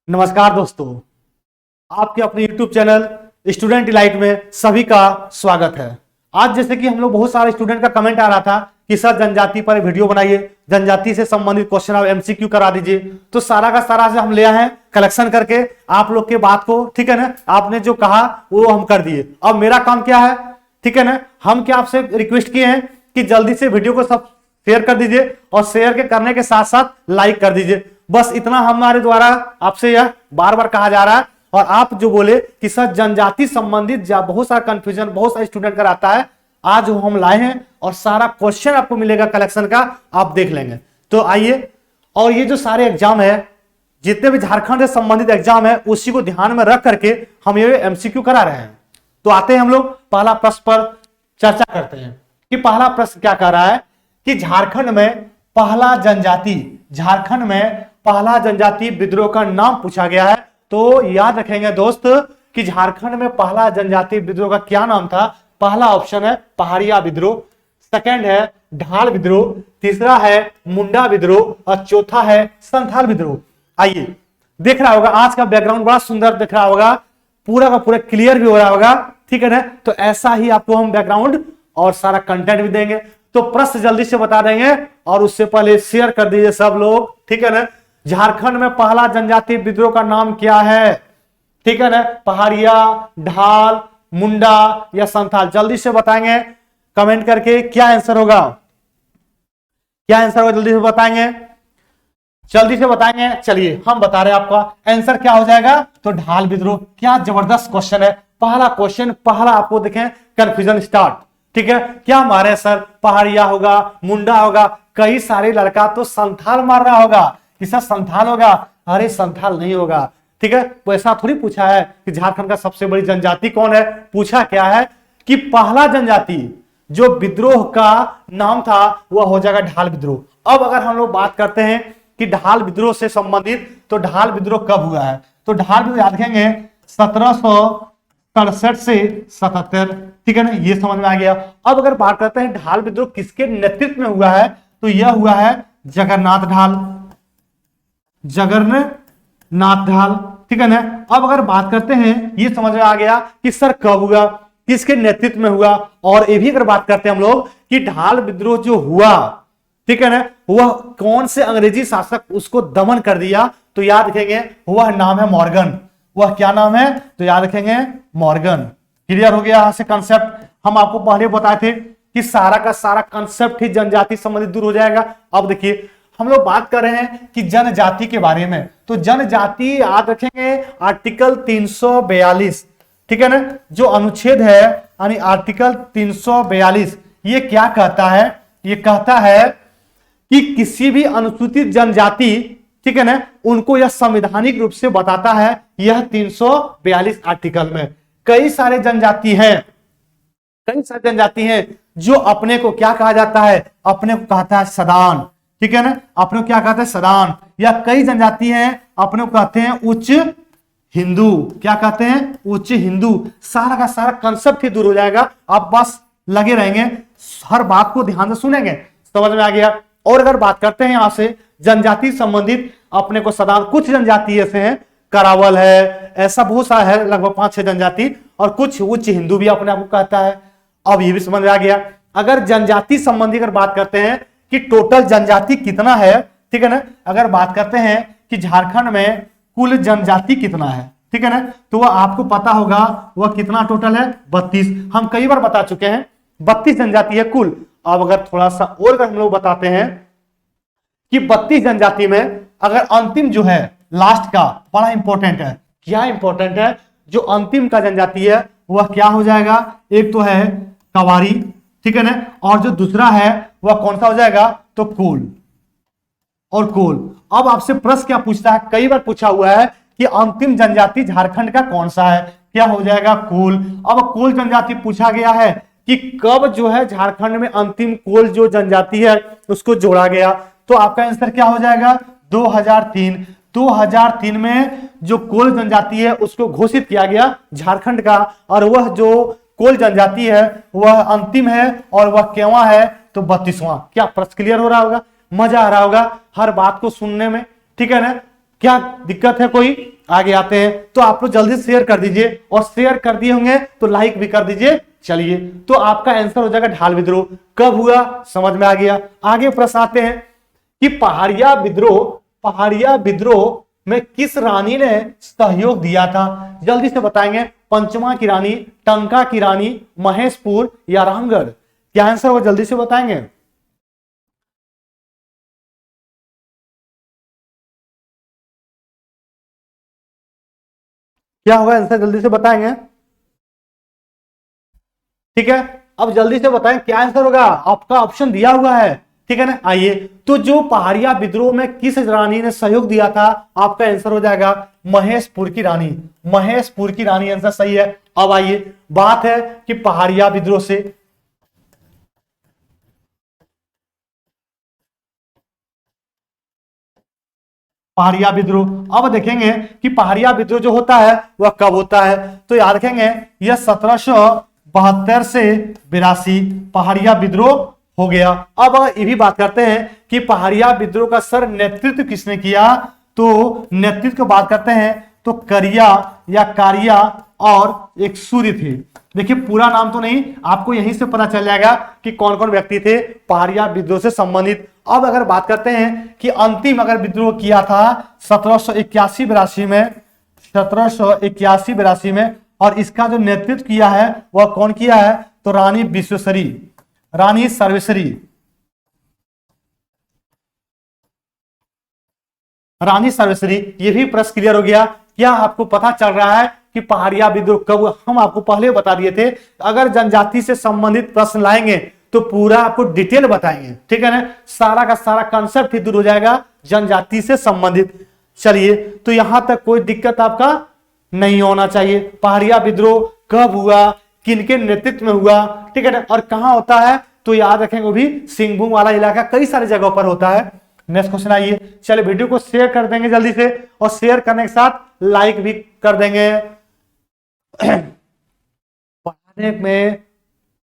नमस्कार दोस्तों, आपके अपने YouTube चैनल स्टूडेंट डिलाइट में सभी का स्वागत है। आज जैसे कि हम लोग बहुत सारे स्टूडेंट का कमेंट आ रहा था कि सर जनजाति पर वीडियो बनाइए, जनजाति से संबंधित क्वेश्चन आप MCQ करा दीजिए। तो सारा का सारा से हम ले आए हैं कलेक्शन करके आप लोग के बात को, ठीक है ना। आपने जो कहा वो हम कर दिए। अब मेरा काम क्या है, ठीक है ना। हम क्या आपसे रिक्वेस्ट किए हैं कि जल्दी से वीडियो को सब शेयर कर दीजिए और शेयर के करने के साथ साथ लाइक कर दीजिए। बस इतना हमारे द्वारा आपसे यह बार बार कहा जा रहा है। और आप जो बोले कि सर जनजाति संबंधित बहुत सारा कंफ्यूजन बहुत सारे स्टूडेंट का आता है, आज वो हम लाए हैं और सारा क्वेश्चन आपको मिलेगा कलेक्शन का, आप देख लेंगे। तो आइए, और ये जो सारे एग्जाम है, जितने भी झारखंड से संबंधित एग्जाम है, उसी को ध्यान में रख करके हम ये MCQ करा रहे हैं। तो आते हैं हम लोग पहला प्रश्न पर चर्चा करते हैं कि पहला प्रश्न क्या कह रहा है कि झारखंड में पहला जनजाति विद्रोह का नाम पूछा गया है। तो याद रखेंगे दोस्त कि झारखंड में पहला जनजाति विद्रोह का क्या नाम था। पहला ऑप्शन है पहाड़िया विद्रोह, सेकंड है ढाल विद्रोह, तीसरा है मुंडा विद्रोह और चौथा है संथाल विद्रोह। आइए, देख रहा होगा आज का बैकग्राउंड बड़ा सुंदर दिख रहा होगा, पूरा का पूरा क्लियर भी हो रहा होगा, ठीक है ना। तो ऐसा ही आपको हम बैकग्राउंड और सारा कंटेंट भी देंगे। तो प्रश्न जल्दी से बता देंगे और उससे पहले शेयर कर दीजिए सब लोग, ठीक है ना। झारखंड में पहला जनजाति विद्रोह का नाम क्या है, ठीक है ना। पहाड़िया, ढाल, मुंडा या संथाल, जल्दी से बताएंगे कमेंट करके क्या आंसर होगा, क्या आंसर होगा, जल्दी से बताएंगे, जल्दी से बताएंगे। चलिए हम बता रहे हैं आपका आंसर क्या हो जाएगा। तो ढाल विद्रोह। क्या जबरदस्त क्वेश्चन है, पहला क्वेश्चन, पहला आपको देखें कंफ्यूजन स्टार्ट, ठीक है। क्या मारे सर, पहाड़िया होगा, मुंडा होगा, कई सारे लड़का तो संथाल मार रहा होगा कि सर संथाल होगा। अरे संथाल नहीं होगा, ठीक है। तो ऐसा थोड़ी पूछा है कि झारखंड का सबसे बड़ी जनजाति कौन है। पूछा क्या है कि पहला जनजाति जो विद्रोह का नाम था वह हो जाएगा ढाल विद्रोह। अब अगर हम लोग बात करते हैं कि ढाल विद्रोह से संबंधित, तो ढाल विद्रोह कब हुआ है। तो ढाल विद्रोह याद रखेंगे 1767 से 77, ठीक है ना, ये समझ में आ गया। अब अगर बात करते हैं ढाल विद्रोह किसके नेतृत्व में हुआ है, तो यह हुआ है जगन्नाथ ढाल, ठीक है ना। अब अगर बात करते हैं, ये समझ में आ गया कि सर कब हुआ, किसके नेतृत्व में हुआ। और ये भी अगर बात करते हैं हम लोग कि ढाल विद्रोह जो हुआ, ठीक है ना, वह कौन से अंग्रेजी शासक उसको दमन कर दिया, तो याद रखेंगे वह नाम है मॉर्गन। वह क्या नाम है, तो याद रखेंगे मॉर्गन। क्लियर हो गया यहां से कंसेप्ट। हम आपको पहले बताए थे कि सारा का सारा कंसेप्ट ही जनजाति संबंधित दूर हो जाएगा। अब देखिए हम लोग बात कर रहे हैं कि जनजाति के बारे में। तो जनजाति याद रखेंगे आर्टिकल 342, ठीक है ना, जो अनुच्छेद है यानी आर्टिकल 342, ये क्या कहता है, ये कहता है कि किसी भी अनुसूचित जनजाति, ठीक है ना, उनको यह संवैधानिक रूप से बताता है। यह 342 आर्टिकल में कई सारे जनजाति हैं जो अपने को क्या कहा जाता है, अपने को कहता है सदान, ठीक है ना, अपने को क्या कहते हैं सदान। या कई जनजाति हैं अपने को कहते हैं उच्च हिंदू, क्या कहते हैं उच्च हिंदू। सारा का सारा कंसेप्ट ही दूर हो जाएगा। आप बस लगे रहेंगे, हर बात को ध्यान से सुनेंगे, समझ में आ गया। और अगर बात करते हैं यहां से जनजाति संबंधित, अपने को सदान, कुछ जनजाति ऐसे हैं, करावल है, ऐसा बहुत सारा है, लगभग 5-6 जनजाति, और कुछ उच्च हिंदू भी अपने आप को कहता है। अब ये भी समझ में आ गया। अगर जनजाति संबंधी अगर बात करते हैं कि टोटल जनजाति कितना है, ठीक है ना, अगर बात करते हैं कि झारखंड में कुल जनजाति कितना है, ठीक है ना, तो वह आपको पता होगा वह कितना टोटल है, 32। हम कई बार बता चुके हैं 32 जनजाति है कुल। अब अगर थोड़ा सा और अगर हम लोग बताते हैं कि 32 जनजाति में अगर अंतिम जो है लास्ट का बड़ा इंपॉर्टेंट है। क्या इंपॉर्टेंट है, जो अंतिम का जनजाति है वह क्या हो जाएगा, एक तो है कवारी, ठीक है ना, और जो दूसरा है वह कौन सा हो जाएगा, तो कोल और कोल। अब आपसे प्रश्न क्या पूछता है, कई बार पूछा हुआ है कि अंतिम जनजाति झारखंड का कौन सा है, क्या हो जाएगा कोल। अब कोल जनजाति पूछा गया है कि कब जो है झारखंड में अंतिम कोल जो जनजाति है उसको जोड़ा गया, तो आपका आंसर क्या हो जाएगा 2003। 2003 में जो कोल जनजाति है उसको घोषित किया गया झारखंड का, और वह जो कोल जनजाति है वह अंतिम है और वह केवा है, तो 32वां। क्या प्रश्न क्लियर हो रहा होगा, मजा आ रहा होगा हर बात को सुनने में, ठीक है ना। क्या दिक्कत है कोई? आगे आते हैं। तो आप लोग जल्दी शेयर कर दीजिए, और शेयर कर दिए होंगे तो लाइक भी कर दीजिए। चलिए, तो आपका आंसर हो जाएगा ढाल विद्रोह। कब हुआ? समझ में आ गया। आगे प्रश्न आते हैं कि पहाड़िया विद्रोह में किस रानी ने सहयोग दिया था? जल्दी से बताएंगे। पंचमा की रानी, टंका की रानी, महेशपुर या रामगढ़? क्या आंसर होगा? जल्दी से बताएंगे। क्या होगा आंसर? जल्दी से बताएंगे। ठीक है, अब जल्दी से बताएं क्या आंसर होगा। आपका ऑप्शन दिया हुआ है, ठीक है ना। आइए, तो जो पहाड़िया विद्रोह में किस रानी ने सहयोग दिया था? आपका आंसर हो जाएगा महेशपुर की रानी। महेशपुर की रानी आंसर सही है। अब आइए, बात है कि पहाड़िया विद्रोह से पहाड़िया विद्रोह, अब देखेंगे कि पहाड़िया विद्रोह जो होता है वह कब होता है। तो याद रखेंगे, यह 1772 से 82 पहाड़िया विद्रोह हो गया। अब ये भी बात करते हैं कि पहाड़िया विद्रोह का सर नेतृत्व किसने किया? तो नेतृत्व की बात करते हैं तो करिया या कारिया और एक सूर्य थे। देखिए, पूरा नाम तो नहीं, आपको यहीं से पता चल जाएगा कि कौन कौन व्यक्ति थे पहाड़िया विद्रोह से संबंधित। अब अगर बात करते हैं कि अंतिम अगर विद्रोह किया था 1781-82 में, 1781-82 में, और इसका जो नेतृत्व किया है वह कौन किया है? तो रानी विश्वेश्वरी, रानी सर्वेश्वरी, रानी सर्वेश्वरी। ये भी प्रश्न क्लियर हो गया। क्या आपको पता चल रहा है कि पहाड़िया विद्रोह कब? हम आपको पहले बता दिए थे, अगर जनजाति से संबंधित प्रश्न लाएंगे तो पूरा आपको डिटेल बताएंगे, ठीक है ना। सारा का सारा कंसेप्ट ही दूर हो जाएगा जनजाति से संबंधित। चलिए, तो यहां तक कोई दिक्कत आपका नहीं होना चाहिए। पहाड़िया विद्रोह कब हुआ, किनके नेतृत्व में हुआ, ठीक है ना, और कहां होता है? तो याद रखेंगे, वो भी सिंहभूम वाला इलाका, कई सारी जगहों पर होता है। नेक्स्ट क्वेश्चन आइए। चलिए, वीडियो को शेयर कर देंगे जल्दी से, और शेयर करने के साथ लाइक भी कर देंगे। पढ़ाने में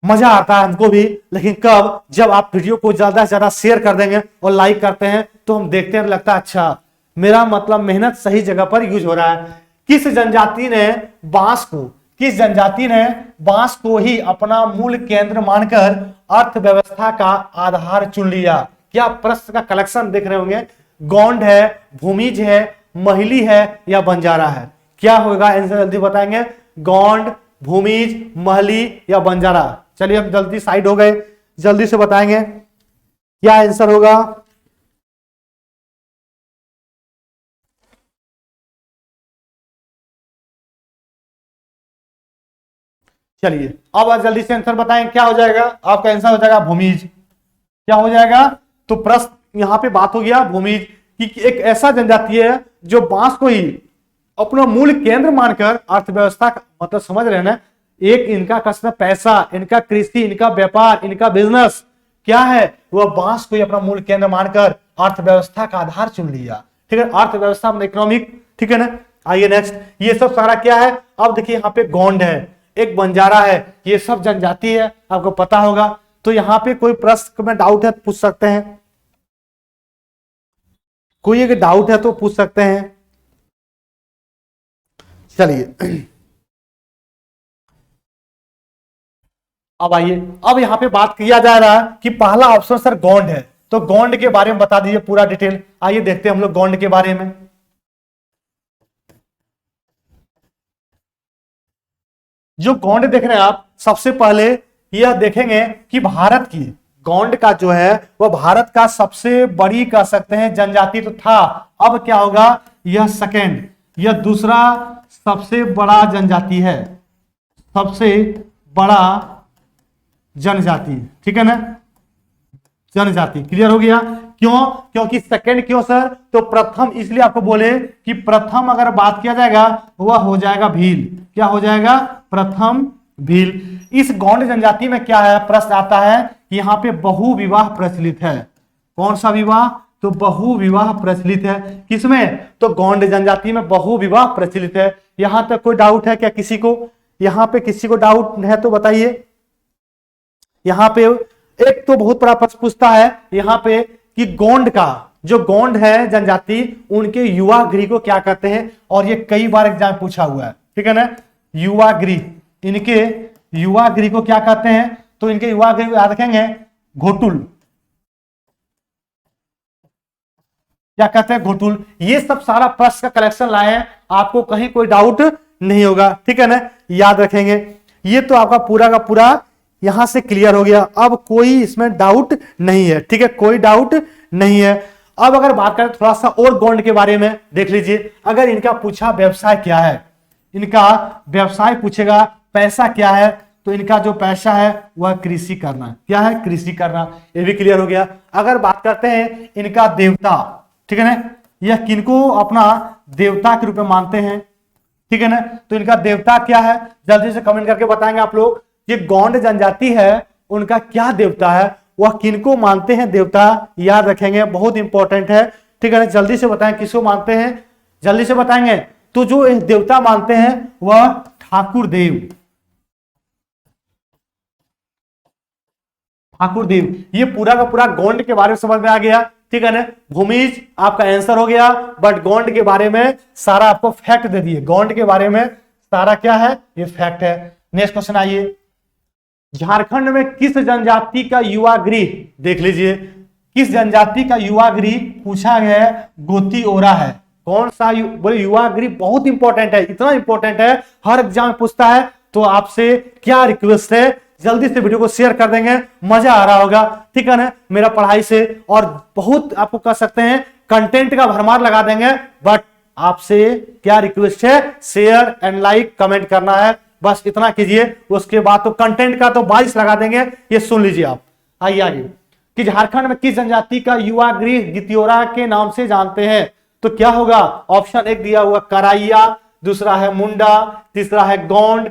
मजा आता है हमको भी, लेकिन कब? जब आप वीडियो को ज्यादा से ज्यादा शेयर कर देंगे और लाइक करते हैं तो हम देखते हैं, लगता है अच्छा, मेरा मतलब मेहनत सही जगह पर यूज हो रहा है। किस जनजाति ने बांस को ही अपना मूल केंद्र मानकर अर्थव्यवस्था का आधार चुन लिया? क्या प्रश्न का कलेक्शन देख रहे होंगे। गोंड है, भूमिज है, महली है या बंजारा है? क्या होगा आंसर? जल्दी बताएंगे। गोंड, भूमिज, महली या बंजारा? चलिए, हम जल्दी साइड हो गए, जल्दी से बताएंगे क्या आंसर होगा। चलिए, अब जल्दी से आंसर बताएं क्या हो जाएगा। आपका आंसर हो जाएगा भूमिज। क्या हो जाएगा? तो प्रश्न यहां पे बात हो गया भूमिज कि एक ऐसा जनजाति है जो बांस को ही अपना मूल केंद्र मानकर अर्थव्यवस्था का मतलब समझ रहे हैं ना, एक इनका कसम पैसा, इनका कृषि, इनका व्यापार, इनका बिजनेस क्या है? वह बांस को ही अपना मूल केंद्र मानकर अर्थव्यवस्था का आधार चुन लिया, ठीक है। अर्थव्यवस्था में इकोनॉमिक, ठीक है ना। आइए नेक्स्ट, ये सब सारा क्या है? अब देखिए, यहाँ पे गोंड है, एक बंजारा है, ये सब जनजाति है, आपको पता होगा। तो यहाँ पे कोई प्रश्न में डाउट है तो पूछ सकते हैं, कोई अगर डाउट है तो पूछ सकते हैं। चलिए, अब आइए, अब यहां पे बात किया जा रहा है कि पहला ऑप्शन सर गोंड है, तो गोंड के बारे में बता दीजिए पूरा डिटेल। आइए देखते हैं हम लोग गोंड के बारे में। जो गोंड देख रहे हैं आप, सबसे पहले यह देखेंगे कि भारत की गोंड का जो है वह भारत का सबसे बड़ी कह सकते हैं जनजाति तो था। अब क्या होगा? यह सेकेंड, यह दूसरा सबसे बड़ा जनजाति है, सबसे बड़ा जनजाति, ठीक है ना, जनजाति। क्लियर हो गया? क्यों? क्योंकि सेकंड क्यों सर? तो प्रथम इसलिए आपको बोले कि प्रथम अगर बात किया जाएगा वह हो जाएगा भील। क्या हो जाएगा? प्रथम भील। इस गौंड जनजाति में क्या है? प्रश्न आता है कि यहाँ पे बहु विवाह प्रचलित है। कौन सा विवाह? तो बहु विवाह प्रचलित है। किसमें? तो गौंड जनजाति में बहु विवाह प्रचलित है। यहां तक कोई डाउट है क्या किसी को? यहां पे किसी को डाउट है तो बताइए। यहां पे एक तो बहुत बड़ा प्रश्न पूछता है यहाँ पे कि गोंड का जो गोंड है जनजाति, उनके युवागृह को क्या कहते हैं, और ये कई बार एग्जाम पूछा हुआ है, ठीक है ना। युवागृह, इनके युवागृह को क्या कहते हैं, तो इनके युवागृह याद रखेंगे घोटुल, क्या कहते हैं, घोटुल। ये सब सारा प्रश्न का कलेक्शन लाए हैं, आपको कहीं कोई डाउट नहीं होगा, ठीक है ना, याद रखेंगे। ये तो आपका पूरा का पूरा यहां से क्लियर हो गया, अब कोई इसमें डाउट नहीं है, ठीक है, कोई डाउट नहीं है। अब अगर बात करें थोड़ा सा और गोंड के बारे में, देख लीजिए, अगर इनका पूछा व्यवसाय क्या है, इनका व्यवसाय पूछेगा, पैसा क्या है, तो इनका जो पैसा है वह कृषि करना, क्या है, कृषि करना, ये भी क्लियर हो गया। अगर बात करते हैं इनका देवता, ठीक है ना, यह किनको अपना देवता के रूप में मानते हैं, ठीक है ना, तो इनका देवता क्या है, जल्दी से कमेंट करके बताएंगे आप लोग। ये गोंड जनजाति है, उनका क्या देवता है, वह किनको मानते हैं देवता, याद रखेंगे, बहुत इंपॉर्टेंट है, ठीक है ना, जल्दी से बताएं किसको मानते हैं, जल्दी से बताएंगे। तो जो देवता मानते हैं वह ठाकुर देव, ठाकुर देव। ये पूरा का पूरा गोंड के बारे में समझ में आ गया, ठीक है ना। भूमिज आपका आंसर हो गया, बट गोंड के बारे में सारा आपको फैक्ट दे दिए, गोंड के बारे में सारा क्या है, ये फैक्ट है। नेक्स्ट क्वेश्चन आइए, झारखंड में किस जनजाति का युवा गृह, देख लीजिए, किस जनजाति का युवा गृह पूछा गया है, गोतियोरा है। कौन सा बोले युवा गृह, बहुत इंपॉर्टेंट है, इतना इंपॉर्टेंट है, हर एग्जाम में पूछता है। तो आपसे क्या रिक्वेस्ट है, जल्दी से वीडियो को शेयर कर देंगे, मजा आ रहा होगा, ठीक है ना, मेरा पढ़ाई से, और बहुत आपको कह सकते हैं कंटेंट का भरमार लगा देंगे। बट आपसे क्या रिक्वेस्ट है, शेयर एंड लाइक कमेंट करना है, बस इतना कीजिए। उसके बाद तो कंटेंट का तो 22 लगा देंगे, ये सुन लीजिए आप। आइए आगे, कि झारखंड में किस जनजाति का युवा गृह गितियोरा के नाम से जानते हैं, तो क्या होगा, ऑप्शन एक दिया हुआ कराइया, दूसरा है मुंडा, तीसरा है गोंड,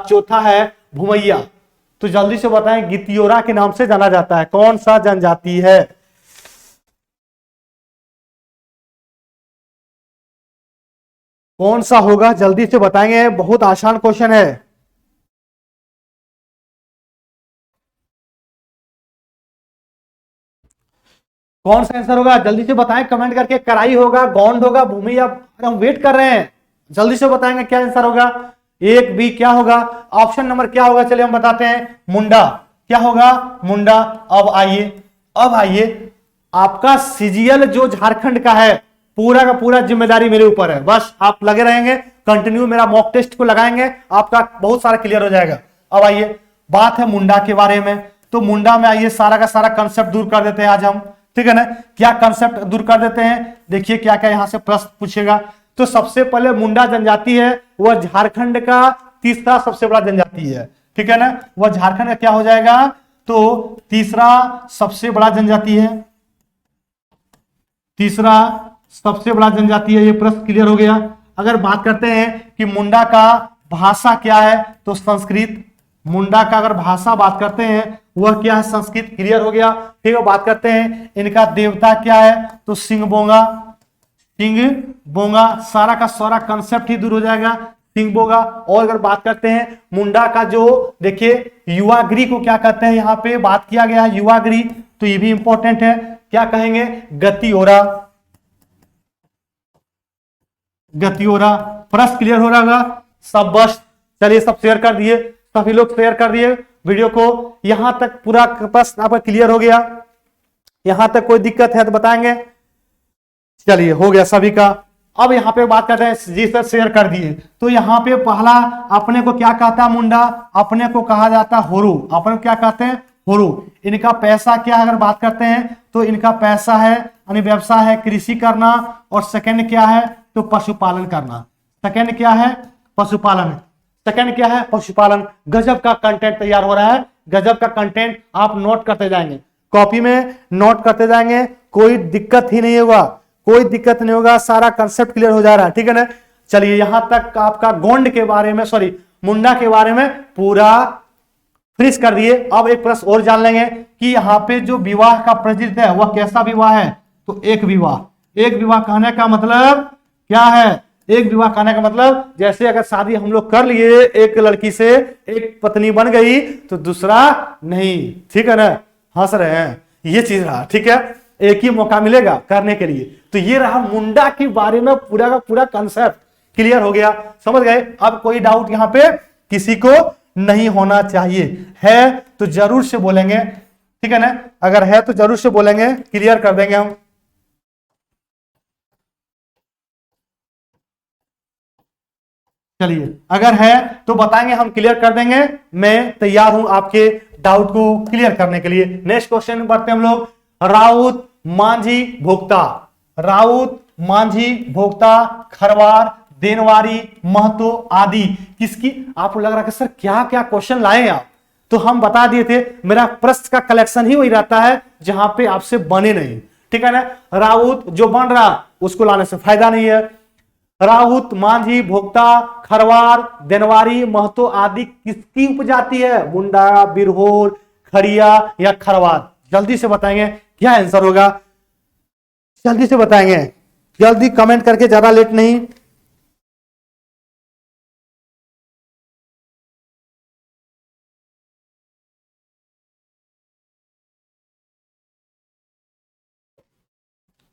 चौथा है भूमैया। तो जल्दी से बताएं, गितियोरा के नाम से जाना जाता है, कौन सा जनजाति है, कौन सा होगा, जल्दी से बताएंगे, बहुत आसान क्वेश्चन है। कौन सा आंसर होगा, जल्दी से बताएं कमेंट करके, कराई होगा, गोंड होगा, भूमि, या हम वेट कर रहे हैं, जल्दी से बताएंगे क्या आंसर होगा। एक बी क्या होगा, ऑप्शन नंबर क्या होगा, चलिए हम बताते हैं, मुंडा, क्या होगा, मुंडा। अब आइए आपका सीजीएल जो झारखंड का है, पूरा का पूरा जिम्मेदारी मेरे ऊपर है, बस आप लगे रहेंगे, कंटिन्यू मेरा मॉक टेस्ट को लगाएंगे, आपका बहुत सारा क्लियर हो जाएगा। अब आइए, बात है मुंडा के बारे में, तो मुंडा में आइए सारा का सारा कंसेप्ट दूर कर देते हैं आज हम, ठीक है ना। क्या कंसेप्ट दूर कर देते हैं, देखिए क्या क्या यहां से प्रश्न पूछेगा। तो सबसे पहले मुंडा जनजाति है, वह झारखंड का तीसरा सबसे बड़ा जनजाति है, ठीक है ना, वह झारखंड का क्या हो जाएगा, तो तीसरा सबसे बड़ा जनजाति है, तीसरा सबसे बड़ा जनजाति है, ये प्रश्न क्लियर हो गया। अगर बात करते हैं कि मुंडा का भाषा क्या है, तो संस्कृत, मुंडा का अगर भाषा बात करते हैं वह क्या है, संस्कृत, क्लियर हो गया। ठीक है, बात करते हैं इनका देवता क्या है, तो सिंह बोंगा, सिंह बोंगा, सारा का सारा कंसेप्ट ही दूर हो जाएगा, सिंह बोंगा। और अगर बात करते हैं मुंडा का जो देखिए युवागृह को क्या कहते हैं, यहाँ पे बात किया गया है युवागृह, तो ये भी इंपॉर्टेंट है, क्या कहेंगे, गतियोरा, गतियोरा। प्रश्न क्लियर हो रहा होगा सब, बस चलिए सब शेयर कर दिए, सभी लोग शेयर कर दिए वीडियो को। यहां तक पूरा प्रश्न आपका क्लियर हो गया, यहां तक कोई दिक्कत है तो बताएंगे। चलिए हो गया सभी का। अब यहाँ पे बात करते हैं, जी सर शेयर कर दिए। तो यहाँ पे पहला अपने को क्या कहता है मुंडा, अपने को कहा जाता है होरू, अपने को क्या कहते हैं, होरू। इनका पैसा क्या है, अगर बात करते हैं तो इनका पैसा है यानी व्यवसाय है कृषि करना, और सेकंड क्या है तो पशुपालन करना। सेकंड क्या है, पशुपालन। सेकंड क्या है, पशुपालन। गजब का कंटेंट तैयार हो रहा है, गजब का कंटेंट, आप नोट करते जाएंगे, कॉपी में नोट करते जाएंगे, कोई दिक्कत ही नहीं होगा, कोई दिक्कत नहीं होगा, सारा कंसेप्ट क्लियर हो जा रहा है, ठीक है ना। चलिए यहां तक आपका गोंड के बारे में, सॉरी मुंडा के बारे में पूरा फिनिश कर दिए। अब एक प्रश्न और जान लेंगे कि यहाँ पे जो विवाह का प्रचलित है वह कैसा विवाह है, तो एक विवाह। एक विवाह कहने का मतलब क्या है, एक विवाह कहने का मतलब जैसे अगर शादी हम लोग कर लिए एक लड़की से, एक पत्नी बन गई तो दूसरा नहीं, ठीक है ना, हंस रहे हैं, ये चीज रहा, ठीक है। एक ही मौका मिलेगा करने के लिए। तो ये रहा मुंडा के बारे में पूरा का पूरा कंसेप्ट क्लियर हो गया, समझ गए। अब कोई डाउट यहां पे किसी को नहीं होना चाहिए, है तो जरूर से बोलेंगे, ठीक है ना, अगर है तो जरूर से बोलेंगे, क्लियर कर देंगे हम। चलिए अगर है तो बताएंगे, हम क्लियर कर देंगे, मैं तैयार हूं आपके डाउट को क्लियर करने के लिए। नेक्स्ट क्वेश्चन बढ़ते हैं हम लोग। राउत, मांझी, भोक्ता, राउत, मांझी, भोक्ता, खरवार, देनवारी, महतो आदि किसकी, आपको लग रहा है कि सर क्या क्या क्वेश्चन लाए आप, तो हम बता दिए थे, मेरा प्रश्न का कलेक्शन ही वही रहता है जहां पे आपसे बने नहीं, ठीक है ना। राउत जो बन रहा उसको लाने से फायदा नहीं है। राउत, मांझी, भोक्ता, खरवार, देनवारी, महतो आदि किसकी उपजाति है, मुंडा, बिरहोर, खड़िया या खरवार, जल्दी से बताएंगे क्या आंसर होगा, जल्दी से बताएंगे, जल्दी कमेंट करके, ज्यादा लेट नहीं।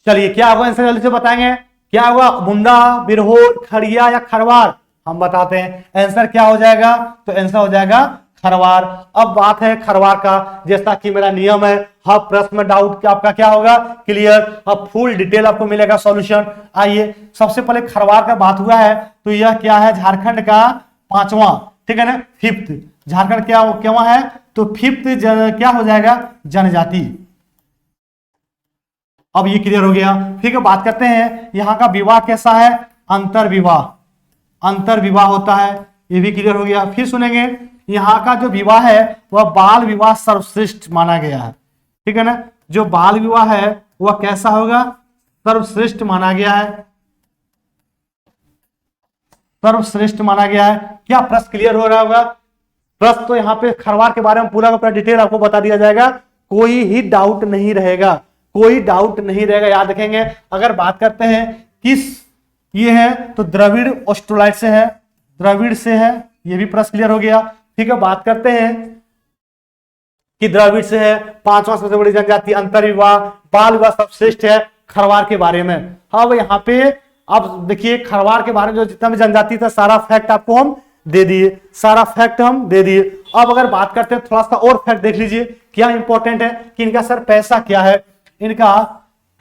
चलिए क्या होगा आंसर, जल्दी से बताएंगे क्या होगा, मुंडा, बिरहोर, खड़िया या खरवार, हम बताते हैं आंसर क्या हो जाएगा, तो आंसर हो जाएगा खरवार। अब बात है खरवार का, जैसा कि मेरा नियम है, हर प्रश्न में डाउट आपका क्या होगा क्लियर, अब फुल डिटेल आपको मिलेगा सॉल्यूशन। आइए सबसे पहले खरवार का बात हुआ है, तो यह क्या है, झारखंड का पांचवा, ठीक है ना, फिफ्थ, झारखंड क्या है, तो फिफ्थ क्या हो जाएगा, जनजाति। अब ये क्लियर हो गया। फिर बात करते हैं यहाँ का विवाह कैसा है, अंतर विवाह, अंतर विवाह होता है, ये भी क्लियर हो गया। फिर सुनेंगे यहाँ का जो विवाह है वह बाल विवाह सर्वश्रेष्ठ माना गया है, ठीक है ना, जो बाल विवाह है वह कैसा होगा, सर्वश्रेष्ठ माना गया है, सर्वश्रेष्ठ माना गया है। क्या प्रश्न क्लियर हो रहा होगा, प्रश्न तो यहाँ पे खरवार के बारे में पूरा का पूरा डिटेल आपको बता दिया जाएगा, कोई ही डाउट नहीं रहेगा, कोई डाउट नहीं रहेगा, याद रखेंगे। अगर बात करते हैं किस ये है, तो द्रविड़ ऑस्ट्रोलाइट से है, द्रविड़ से है, ये भी प्रश्न क्लियर हो गया। ठीक है, बात करते हैं कि द्रविड़ से है, पांचवा सबसे बड़ी जनजाति, अंतर विवाह, बाल विवाह सर्वश्रेष्ठ है, खरवार के बारे में। अब यहाँ पे अब देखिए खरवार के बारे में जो जितना भी जनजाति था सारा फैक्ट आपको हम दे दिए, सारा फैक्ट हम दे दिए। अब अगर बात करते हैं थोड़ा सा और फैक्ट देख लीजिए क्या इंपॉर्टेंट है कि इनका सर पैसा क्या है, इनका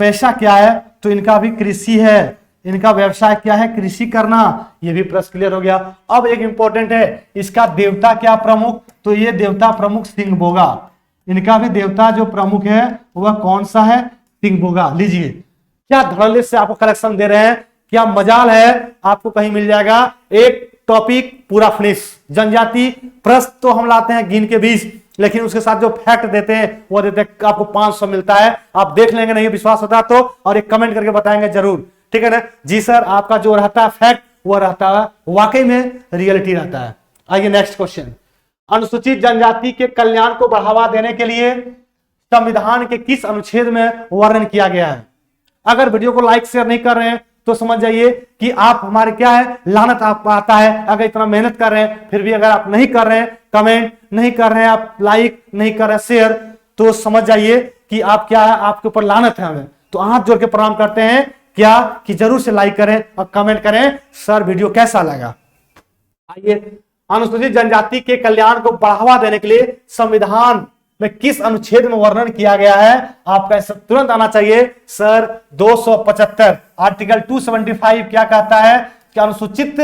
पैसा क्या है, तो इनका भी कृषि है, इनका व्यवसाय क्या है, कृषि करना, ये भी प्रश्न क्लियर हो गया। अब एक इंपॉर्टेंट है, इसका देवता क्या प्रमुख, तो ये देवता प्रमुख सिंहभोगा, इनका भी देवता जो प्रमुख है वह कौन सा है, सिंहभोगा। लीजिए क्या धड़ल्ले से आपको कलेक्शन दे रहे हैं, क्या मजाल है, आपको कहीं मिल जाएगा एक टॉपिक पूरा फिनिश। जनजाति प्रश्न तो हम लाते हैं गिन के 20, लेकिन उसके साथ जो फैक्ट देते हैं वो देते हैं आपको 500 मिलता है। आप देख लेंगे, नहीं विश्वास होता तो, और एक कमेंट करके बताएंगे जरूर, ठीक है ना जी सर। आपका जो रहता है फैक्ट वो रहता है वाकई में रियलिटी रहता है। आइए नेक्स्ट क्वेश्चन, अनुसूचित जनजाति के कल्याण को बढ़ावा देने के लिए संविधान के किस अनुच्छेद में वर्णन किया गया है। अगर वीडियो को लाइक शेयर नहीं कर रहे हैं तो समझ जाइए कि आप हमारे क्या है, लानत आप आता है। अगर इतना मेहनत कर रहे हैं फिर भी अगर आप नहीं कर रहे हैं, कमेंट नहीं कर रहे हैं, आप लाइक नहीं कर रहे हैं, शेयर, तो समझ जाइए कि आप क्या है, आपके ऊपर लानत है हमें। तो हाथ जोड़ के प्रणाम करते हैं क्या कि जरूर से लाइक करें और कमेंट करें सर वीडियो कैसा लगा। आइए, अनुसूचित जनजाति के कल्याण को बढ़ावा देने के लिए संविधान में किस अनुच्छेद में वर्णन किया गया है, आपका ऐसा तुरंत आना चाहिए सर 275 आर्टिकल 275 क्या कहता है कि अनुसूचित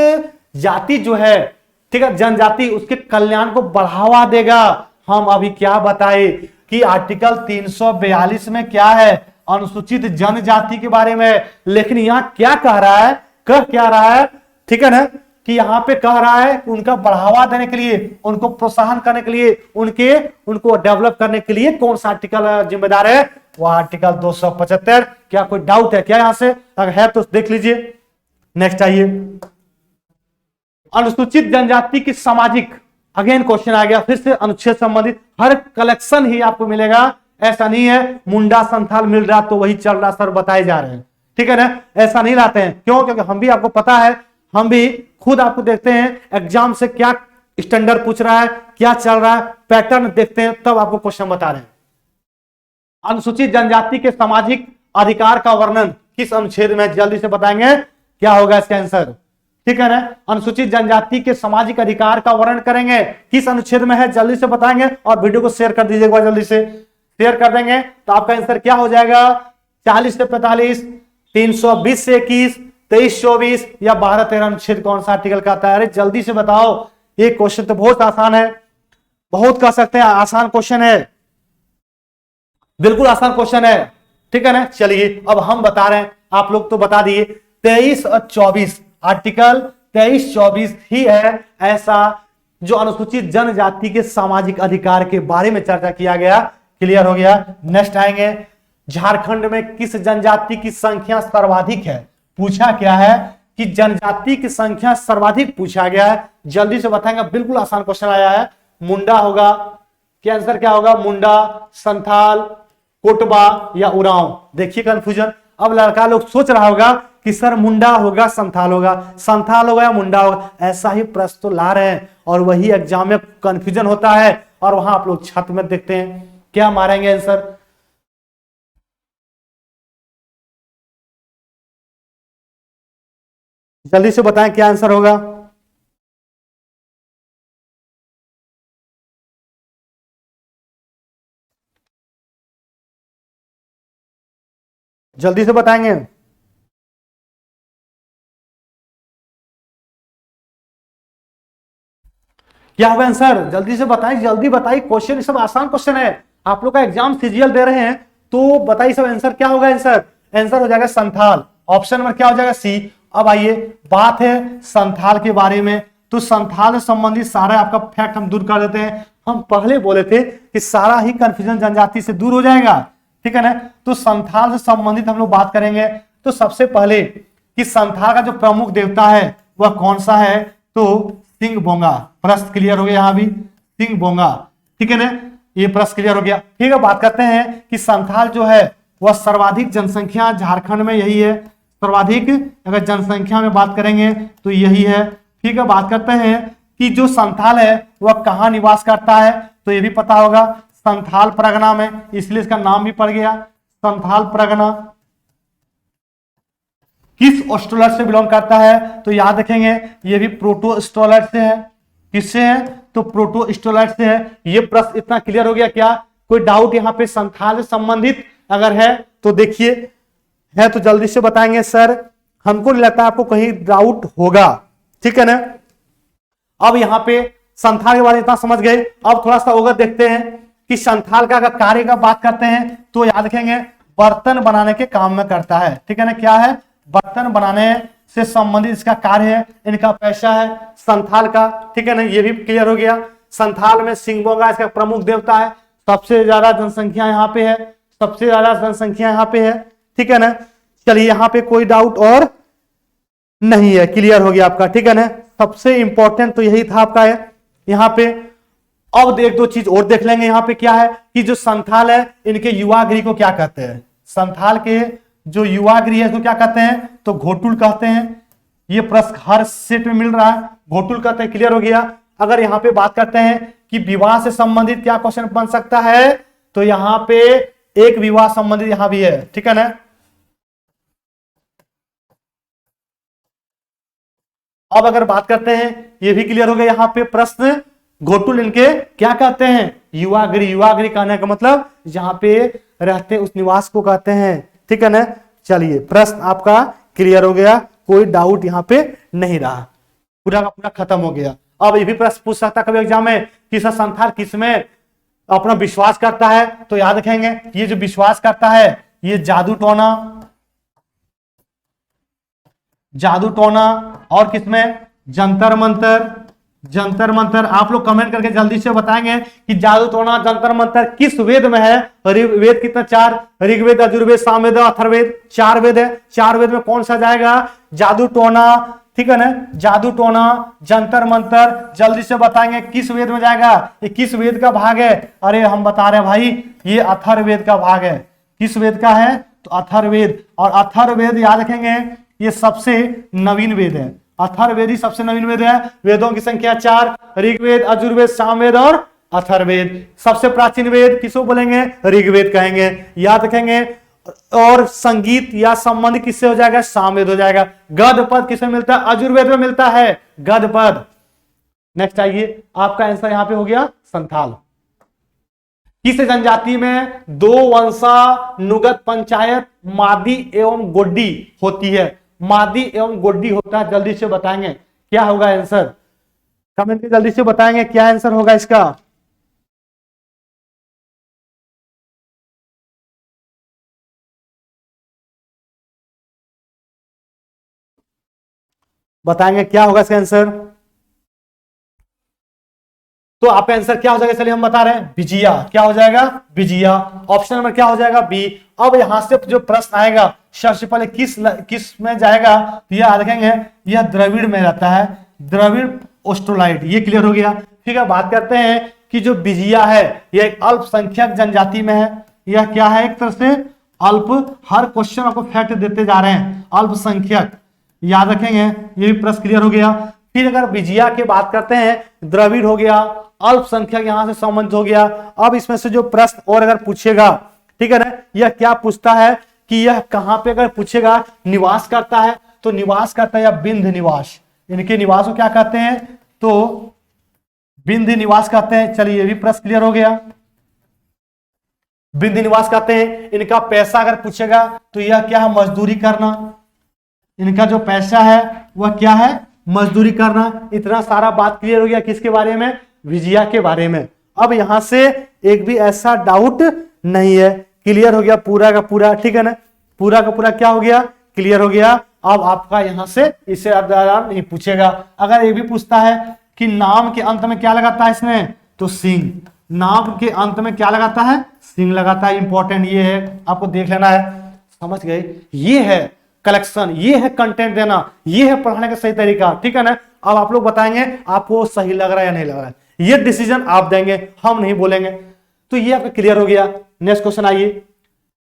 जाति जो है, ठीक है, जनजाति, उसके कल्याण को बढ़ावा देगा। हम अभी क्या बताए कि आर्टिकल 342 में क्या है, अनुसूचित जनजाति के बारे में, लेकिन यहां क्या कह रहा है, कह क्या रहा है, ठीक है ना, कि यहां पे कह रहा है कि उनका बढ़ावा देने के लिए, उनको प्रोत्साहन करने के लिए, उनको डेवलप करने के लिए कौन सा आर्टिकल जिम्मेदार है, वह आर्टिकल 275। क्या कोई डाउट है क्या यहां से, अगर है तो देख लीजिए। नेक्स्ट आइए, अनुसूचित जनजाति की सामाजिक, अगेन क्वेश्चन आ गया फिर से अनुच्छेद संबंधित, हर कलेक्शन ही आपको मिलेगा, ऐसा नहीं है मुंडा संथाल मिल रहा तो वही चल रहा सर बताए जा रहे हैं, ठीक है ना, ऐसा नहीं लाते हैं। क्यों, क्योंकि हम भी आपको पता है, हम भी खुद आपको देखते हैं एग्जाम से क्या स्टैंडर्ड पूछ रहा है, क्या चल रहा है, पैटर्न देखते हैं, तब आपको क्वेश्चन बता रहे हैं। अनुसूचित जनजाति के सामाजिक अधिकार का वर्णन किस अनुच्छेद में, जल्दी से बताएंगे क्या होगा इसका आंसर, ठीक है ना। अनुसूचित जनजाति के सामाजिक अधिकार का वर्णन करेंगे किस अनुच्छेद में है, जल्दी से बताएंगे और वीडियो को शेयर कर दीजिए एक बार, जल्दी से शेयर कर देंगे तो आपका आंसर क्या हो जाएगा, 40 से 45, 320 से 21, 23-24 या 12-13 अनुच्छेद कौन सा आर्टिकल का आता है। अरे जल्दी से बताओ, ये क्वेश्चन तो बहुत आसान है, बहुत कह सकते हैं आसान क्वेश्चन है, बिल्कुल आसान क्वेश्चन है, ठीक है ना। चलिए अब हम बता रहे हैं, आप लोग तो बता दिए 23 और 24, आर्टिकल 23-24 ही है ऐसा जो अनुसूचित जनजाति के सामाजिक अधिकार के बारे में चर्चा किया गया, क्लियर हो गया। नेक्स्ट आएंगे, झारखंड में किस जनजाति की संख्या सर्वाधिक है, पूछा क्या है कि जनजाति की संख्या सर्वाधिक पूछा गया है, जल्दी से बताएंगे, बिल्कुल आसान क्वेश्चन आया है। मुंडा होगा, क्या आंसर क्या होगा, मुंडा, संथाल, कोटबा या उरांव। देखिए कंफ्यूजन, अब लड़का लोग सोच रहा होगा कि सर मुंडा होगा संथाल होगा, संथाल होगा या मुंडा होगा, ऐसा ही प्रश्न तो ला रहे हैं और वही एग्जाम में कंफ्यूजन होता है और वहां आप लोग छत में देखते हैं क्या मारेंगे आंसर। जल्दी से बताएं क्या आंसर होगा, जल्दी से बताएंगे। क्या होगा आंसर, जल्दी से बताएं, जल्दी बताइए, क्वेश्चन सब आसान क्वेश्चन है, आप लोग का एग्जाम सीजीएल दे रहे हैं तो बताइए सब आंसर क्या होगा। आंसर आंसर हो जाएगा संथाल, ऑप्शन नंबर क्या हो जाएगा, सी। अब आइए बात है संथाल के बारे में, तो संथाल से संबंधित सारा आपका फैक्ट हम दूर कर देते हैं। हम पहले बोले थे कि सारा ही कंफ्यूजन जनजाति से दूर हो जाएगा, ठीक है ना। तो संथाल से संबंधित हम लोग बात करेंगे, तो सबसे पहले कि संथाल का जो प्रमुख देवता है वह कौन सा है, तो सिंह बोंगा। प्रश्न क्लियर हो गया, यहां भी सिंह बोंगा, ठीक है ना, ये प्रश्न क्लियर हो गया। ठीक है, बात करते हैं कि संथाल जो है वह सर्वाधिक जनसंख्या झारखंड में यही है, सर्वाधिक अगर जनसंख्या में बात करेंगे तो यही है। ठीक है, बात करते हैं कि जो संथाल है वह कहाँ निवास करता है, तो ये भी पता होगा, संथाल परगना में, इसलिए इसका नाम भी पड़ गया संथाल परगना। किस ऑस्ट्रोलैट से बिलोंग करता है, तो याद रखेंगे ये भी प्रोटोस्टोलैट से है। किससे है, तो प्रोटोस्टोलैट से है। ये प्रश्न इतना क्लियर हो गया क्या, कोई डाउट यहाँ पे संथाल से संबंधित अगर है तो देखिए, है तो जल्दी से बताएंगे सर, हमको नहीं लगता आपको कहीं डाउट होगा, ठीक है ना। अब यहाँ पे संथाल के बारे में इतना समझ गए, अब थोड़ा सा अवगत देखते हैं कि संथाल का अगर कार्य का बात करते हैं तो याद रखेंगे बर्तन बनाने के काम में करता है, ठीक है ना। क्या है, बर्तन बनाने से संबंधित इसका कार्य है, इनका पेशा है संथाल का, ठीक है ना, ये भी क्लियर हो गया। संथाल में सिंहबोंगा इसका प्रमुख देवता है, सबसे ज्यादा जनसंख्या यहाँ पे है, सबसे ज्यादा जनसंख्या यहाँ पे है, ठीक है ना। चलिए यहाँ पे कोई डाउट और नहीं है, क्लियर हो गया आपका, ठीक है ना। सबसे इंपॉर्टेंट तो यही था आपका है यहाँ पे। अब एक दो चीज और देख लेंगे यहाँ पे, क्या है कि जो संथाल है इनके युवा गृह को क्या कहते हैं, संथाल के जो युवा गृह है इसको क्या कहते हैं, तो घोटुल कहते हैं। ये प्रश्न हर सेट में मिल रहा है, घोटुल कहते हैं, क्लियर हो गया। अगर यहाँ पे बात करते हैं कि विवाह से संबंधित क्या क्वेश्चन बन सकता है, तो यहाँ पे एक विवाह संबंधित यहां भी है, ठीक है ना। अब अगर बात करते हैं, ये भी क्लियर हो गया यहाँ पे प्रश्न, घोटुल इनके क्या कहते हैं, युवा गृह। युवा गृह कहने का मतलब जहां पे रहते उस निवास को कहते हैं, ठीक है ना। चलिए प्रश्न आपका क्लियर हो गया, कोई डाउट यहाँ पे नहीं रहा, पूरा का पूरा खत्म हो गया। अब ये भी प्रश्न पूछ सकता कभी एग्जाम में कि सर संथाल किसमें अपना विश्वास करता है, तो याद रखेंगे ये जो विश्वास करता है ये जादू टोना, जादू टोना, और किसमें, जंतर मंतर। जंतर मंतर आप लोग कमेंट करके जल्दी से बताएंगे कि जादू टोना जंतर मंतर किस वेद में है। वेद कितना, 4, ऋग्वेद, यजुर्वेद, सामवेद, अथर्ववेद, 4 वेद है। 4 वेद में कौन सा जाएगा, जादू टोना, ठीक है ना। जादू टोना, जंतर मंतर, जल्दी से बताएंगे किस वेद में जाएगा, ये किस वेद का भाग है। अरे हम बता रहे हैं भाई, ये अथर्ववेद का भाग है। किस वेद का है, तो अथर्ववेद। और अथर्ववेद याद रखेंगे ये सबसे नवीन वेद है, अथर्ववेद ही सबसे नवीन वेद है। वेदों की संख्या 4, ऋग्वेद, यजुर्वेद, सामवेद और अथर्ववेद। सबसे प्राचीन वेद किसको बोलेंगे? ऋग्वेद कहेंगे, याद रखेंगे। और संगीत या संबंध किससे हो जाएगा? सामवेद हो जाएगा। गद पद किसमें मिलता है? यजुर्वेद में मिलता है गद पद। नेक्स्ट आइए, आपका आंसर यहां पे हो गया संथाल। किस जनजाति में दो वंशानुगत पंचायत मादी एवं गोड्डी होती है? मादी एवं गोड्डी होता है, जल्दी से बताएंगे क्या होगा आंसर? कमेंट में जल्दी से बताएंगे क्या आंसर होगा इसका। बताएंगे क्या होगा इसका आंसर? तो आपका आंसर क्या हो जाएगा? चलिए हम बता रहे हैं, बिजिया। क्या हो जाएगा? बिजिया। ऑप्शन नंबर क्या हो जाएगा? बी। अब यहां से जो प्रश्न आएगा सबसे पहले किस में जाएगा? तो यह देखेंगे, यह द्रविड़ में रहता है, द्रविड़ ऑस्ट्रोलाइट। ये क्लियर हो गया। ठीक है, बात करते हैं कि जो बिजिया है यह एक अल्पसंख्यक जनजाति में है। यह क्या है? एक तरह से अल्प, हर क्वेश्चन आपको फैक्ट देते जा रहे हैं, अल्पसंख्यक, याद रखेंगे। ये भी प्रश्न क्लियर हो गया। फिर अगर बिजिया की बात करते हैं, द्रविड़ हो गया, अल्पसंख्यक यहां से संबंधित हो गया। अब इसमें से जो प्रश्न और अगर पूछेगा, ठीक है ना, यह क्या पूछता है कि यह कहां पे अगर पूछेगा निवास करता है, तो निवास करता है या बिंद निवास, इनके निवास को क्या कहते हैं? तो बिंद निवास कहते हैं। चलिए ये भी प्रश्न क्लियर हो गया, बिंद निवास कहते हैं। इनका पैसा अगर पूछेगा तो यह क्या है? मजदूरी करना। इनका जो पैसा है वह क्या है? मजदूरी करना। इतना सारा बात क्लियर हो गया किसके बारे में? विजिया के बारे में। अब यहां से एक भी ऐसा डाउट नहीं है, क्लियर हो गया पूरा का पूरा, ठीक है ना, पूरा का पूरा क्या हो गया? क्लियर हो गया। अब आपका यहां से इससे नहीं पूछेगा। अगर ये भी पूछता है कि नाम के अंत में क्या लगाता है इसमें, तो सिंह। नाम के अंत में क्या लगाता है? सिंह लगाता है। इंपॉर्टेंट ये है, आपको देख लेना है। समझ गए? ये है कलेक्शन, ये है कंटेंट देना, ये है पढ़ाने का सही तरीका, ठीक है ना। अब आप लोग बताएंगे आपको सही लग रहा है या नहीं लग रहा है, ये डिसीजन आप देंगे, हम नहीं बोलेंगे। तो ये आपका क्लियर हो गया। नेक्स्ट क्वेश्चन आइए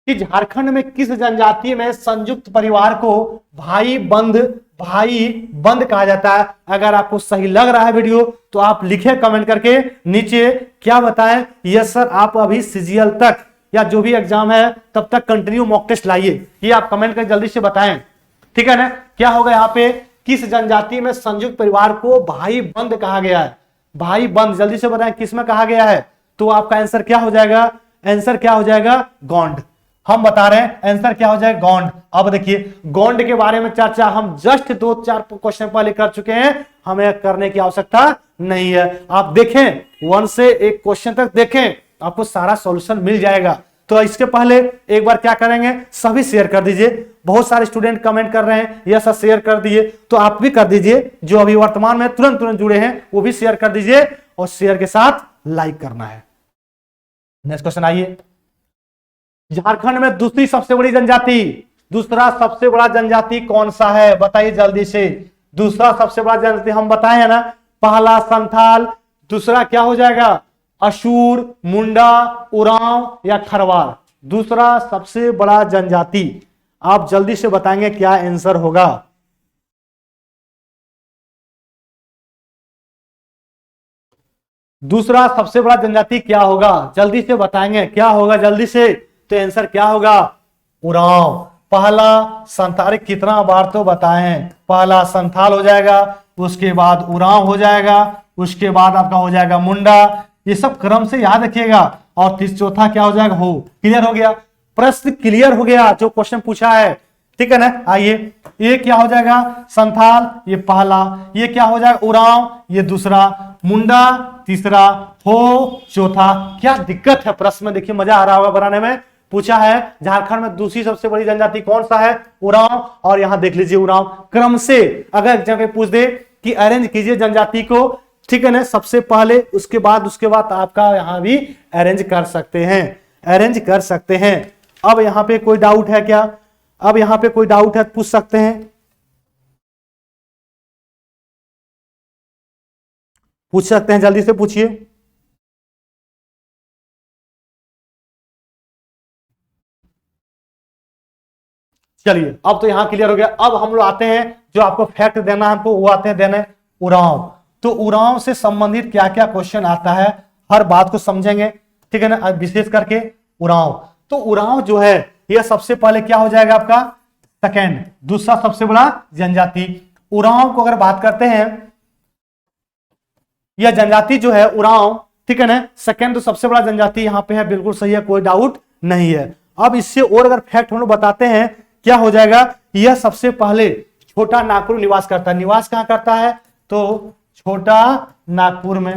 कि झारखंड में किस जनजाति में संयुक्त परिवार को भाई बंद कहा जाता है? अगर आपको सही लग रहा है वीडियो तो आप लिखे कमेंट करके नीचे, क्या बताएं? यस सर, आप अभी सीजीएल तक या जो भी एग्जाम है तब तक कंटिन्यू मॉक टेस्ट लाइए, ये आप कमेंट कर जल्दी से बताएं, ठीक है ना। क्या होगा यहाँ पे? किस जनजाति में संयुक्त परिवार को भाई बंद कहा गया है? भाई बंद, जल्दी से बताएं किस में कहा गया है? तो आपका आंसर क्या हो जाएगा? आंसर क्या हो जाएगा? गोंड। हम बता रहे हैं आंसर क्या हो जाएगा? गोंड। अब देखिए गोंड के बारे में चर्चा हम जस्ट 2-4 क्वेश्चन पहले कर चुके हैं, हमें करने की आवश्यकता नहीं है। आप देखें 1 से 1 क्वेश्चन तक देखें, आपको सारा सॉल्यूशन मिल जाएगा। तो इसके पहले एक बार क्या करेंगे, सभी शेयर कर दीजिए। बहुत सारे स्टूडेंट कमेंट कर रहे हैं यह सब शेयर कर दिए, तो आप भी कर दीजिए। जो अभी वर्तमान में तुरंत जुड़े हैं वो भी शेयर कर दीजिए, और शेयर के साथ लाइक करना है। नेक्स्ट क्वेश्चन आइए, झारखंड में दूसरा सबसे बड़ा जनजाति कौन सा है? बताइए जल्दी से। दूसरा सबसे बड़ा जनजाति हम बताए हैं ना, पहला संथाल, दूसरा क्या हो जाएगा? अशूर, मुंडा, उरांव या खरवार। दूसरा सबसे बड़ा जनजाति, आप जल्दी से बताएंगे क्या आंसर होगा? दूसरा सबसे बड़ा जनजाति क्या होगा? जल्दी से बताएंगे क्या होगा, जल्दी से। तो आंसर क्या होगा? उरांव। पहला संथाल, कितना बार तो बताएं, पहला संथाल हो जाएगा, उसके बाद उरांव हो जाएगा, उसके बाद आपका हो जाएगा मुंडा। ये सब क्रम से याद रखिएगा। और चौथा क्या हो जाएगा? हो। क्लियर हो गया? प्रश्न क्लियर हो गया जो क्वेश्चन पूछा है, ठीक है ना। आइए, ये क्या हो जाएगा? संथाल, ये पहला। ये क्या हो जाएगा? उरांव, ये दूसरा। मुंडा तीसरा, हो चौथा। क्या दिक्कत है प्रश्न में? देखिए मजा आ रहा होगा बनाने में। पूछा है झारखंड में दूसरी सबसे बड़ी जनजाति कौन सा है? उरांव। और यहां देख लीजिए उरांव क्रम से, अगर जगह पूछ दे कि अरेंज कीजिए जनजाति को, ठीक है ना, सबसे पहले उसके बाद आपका यहां भी अरेंज कर सकते हैं, अरेंज कर सकते हैं। अब यहां पे कोई डाउट है क्या? अब यहां पे कोई डाउट है पूछ सकते हैं, पूछ सकते हैं, जल्दी से पूछिए। चलिए अब तो यहां क्लियर हो गया। अब हम लोग आते हैं जो आपको फैक्ट देना है हमको, वो आते हैं देने उरांव। तो उरांव से संबंधित क्या क्या क्वेश्चन आता है हर बात को समझेंगे, ठीक है ना। विशेष करके उरांव, तो उरांव जो है यह सबसे पहले क्या हो जाएगा आपका, सेकेंड, दूसरा सबसे बड़ा जनजाति। उरांव को अगर बात करते हैं, यह जनजाति जो है उरांव, ठीक है ना, सेकेंड तो सबसे बड़ा जनजाति यहां पे है, बिल्कुल सही है, कोई डाउट नहीं है। अब इससे और अगर फैक्ट हम लोग बताते हैं, क्या हो जाएगा, यह सबसे पहले छोटा नागपुर निवास करता है। निवास कहां करता है, तो छोटा नागपुर में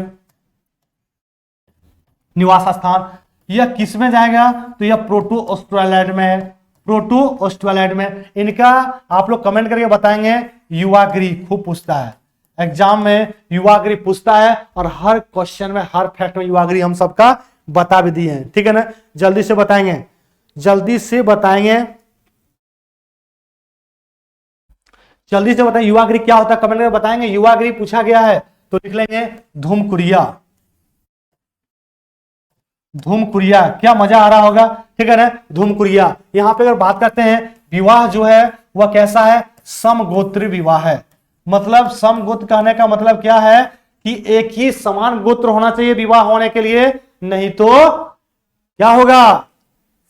निवास स्थान। यह किस में जाएगा, तो यह प्रोटो ऑस्ट्रेलैंड में है, प्रोटो ऑस्ट्रेलैंड में। इनका आप लोग कमेंट करके बताएंगे, युवागिरी खूब पूछता है एग्जाम में, युवागिरी पूछता है, और हर क्वेश्चन में हर फैक्ट में युवागिरी हम सबका बता भी दिए हैं, ठीक है ना। जल्दी से बताएंगे, जल्दी से बताएंगे, जल्दी से बताएं युवागिरी क्या होता है, कमेंट में बताएंगे। युवागिरी पूछा गया है तो लिख लेंगे धूमकुरिया, धूमकुरिया, क्या मजा आ रहा होगा, ठीक है ना, धूमकुरिया। यहां पे अगर बात करते हैं, विवाह जो है वह कैसा है, समगोत्री विवाह है। मतलब समगोत्र कहने का मतलब क्या है कि एक ही समान गोत्र होना चाहिए विवाह होने के लिए, नहीं तो क्या होगा,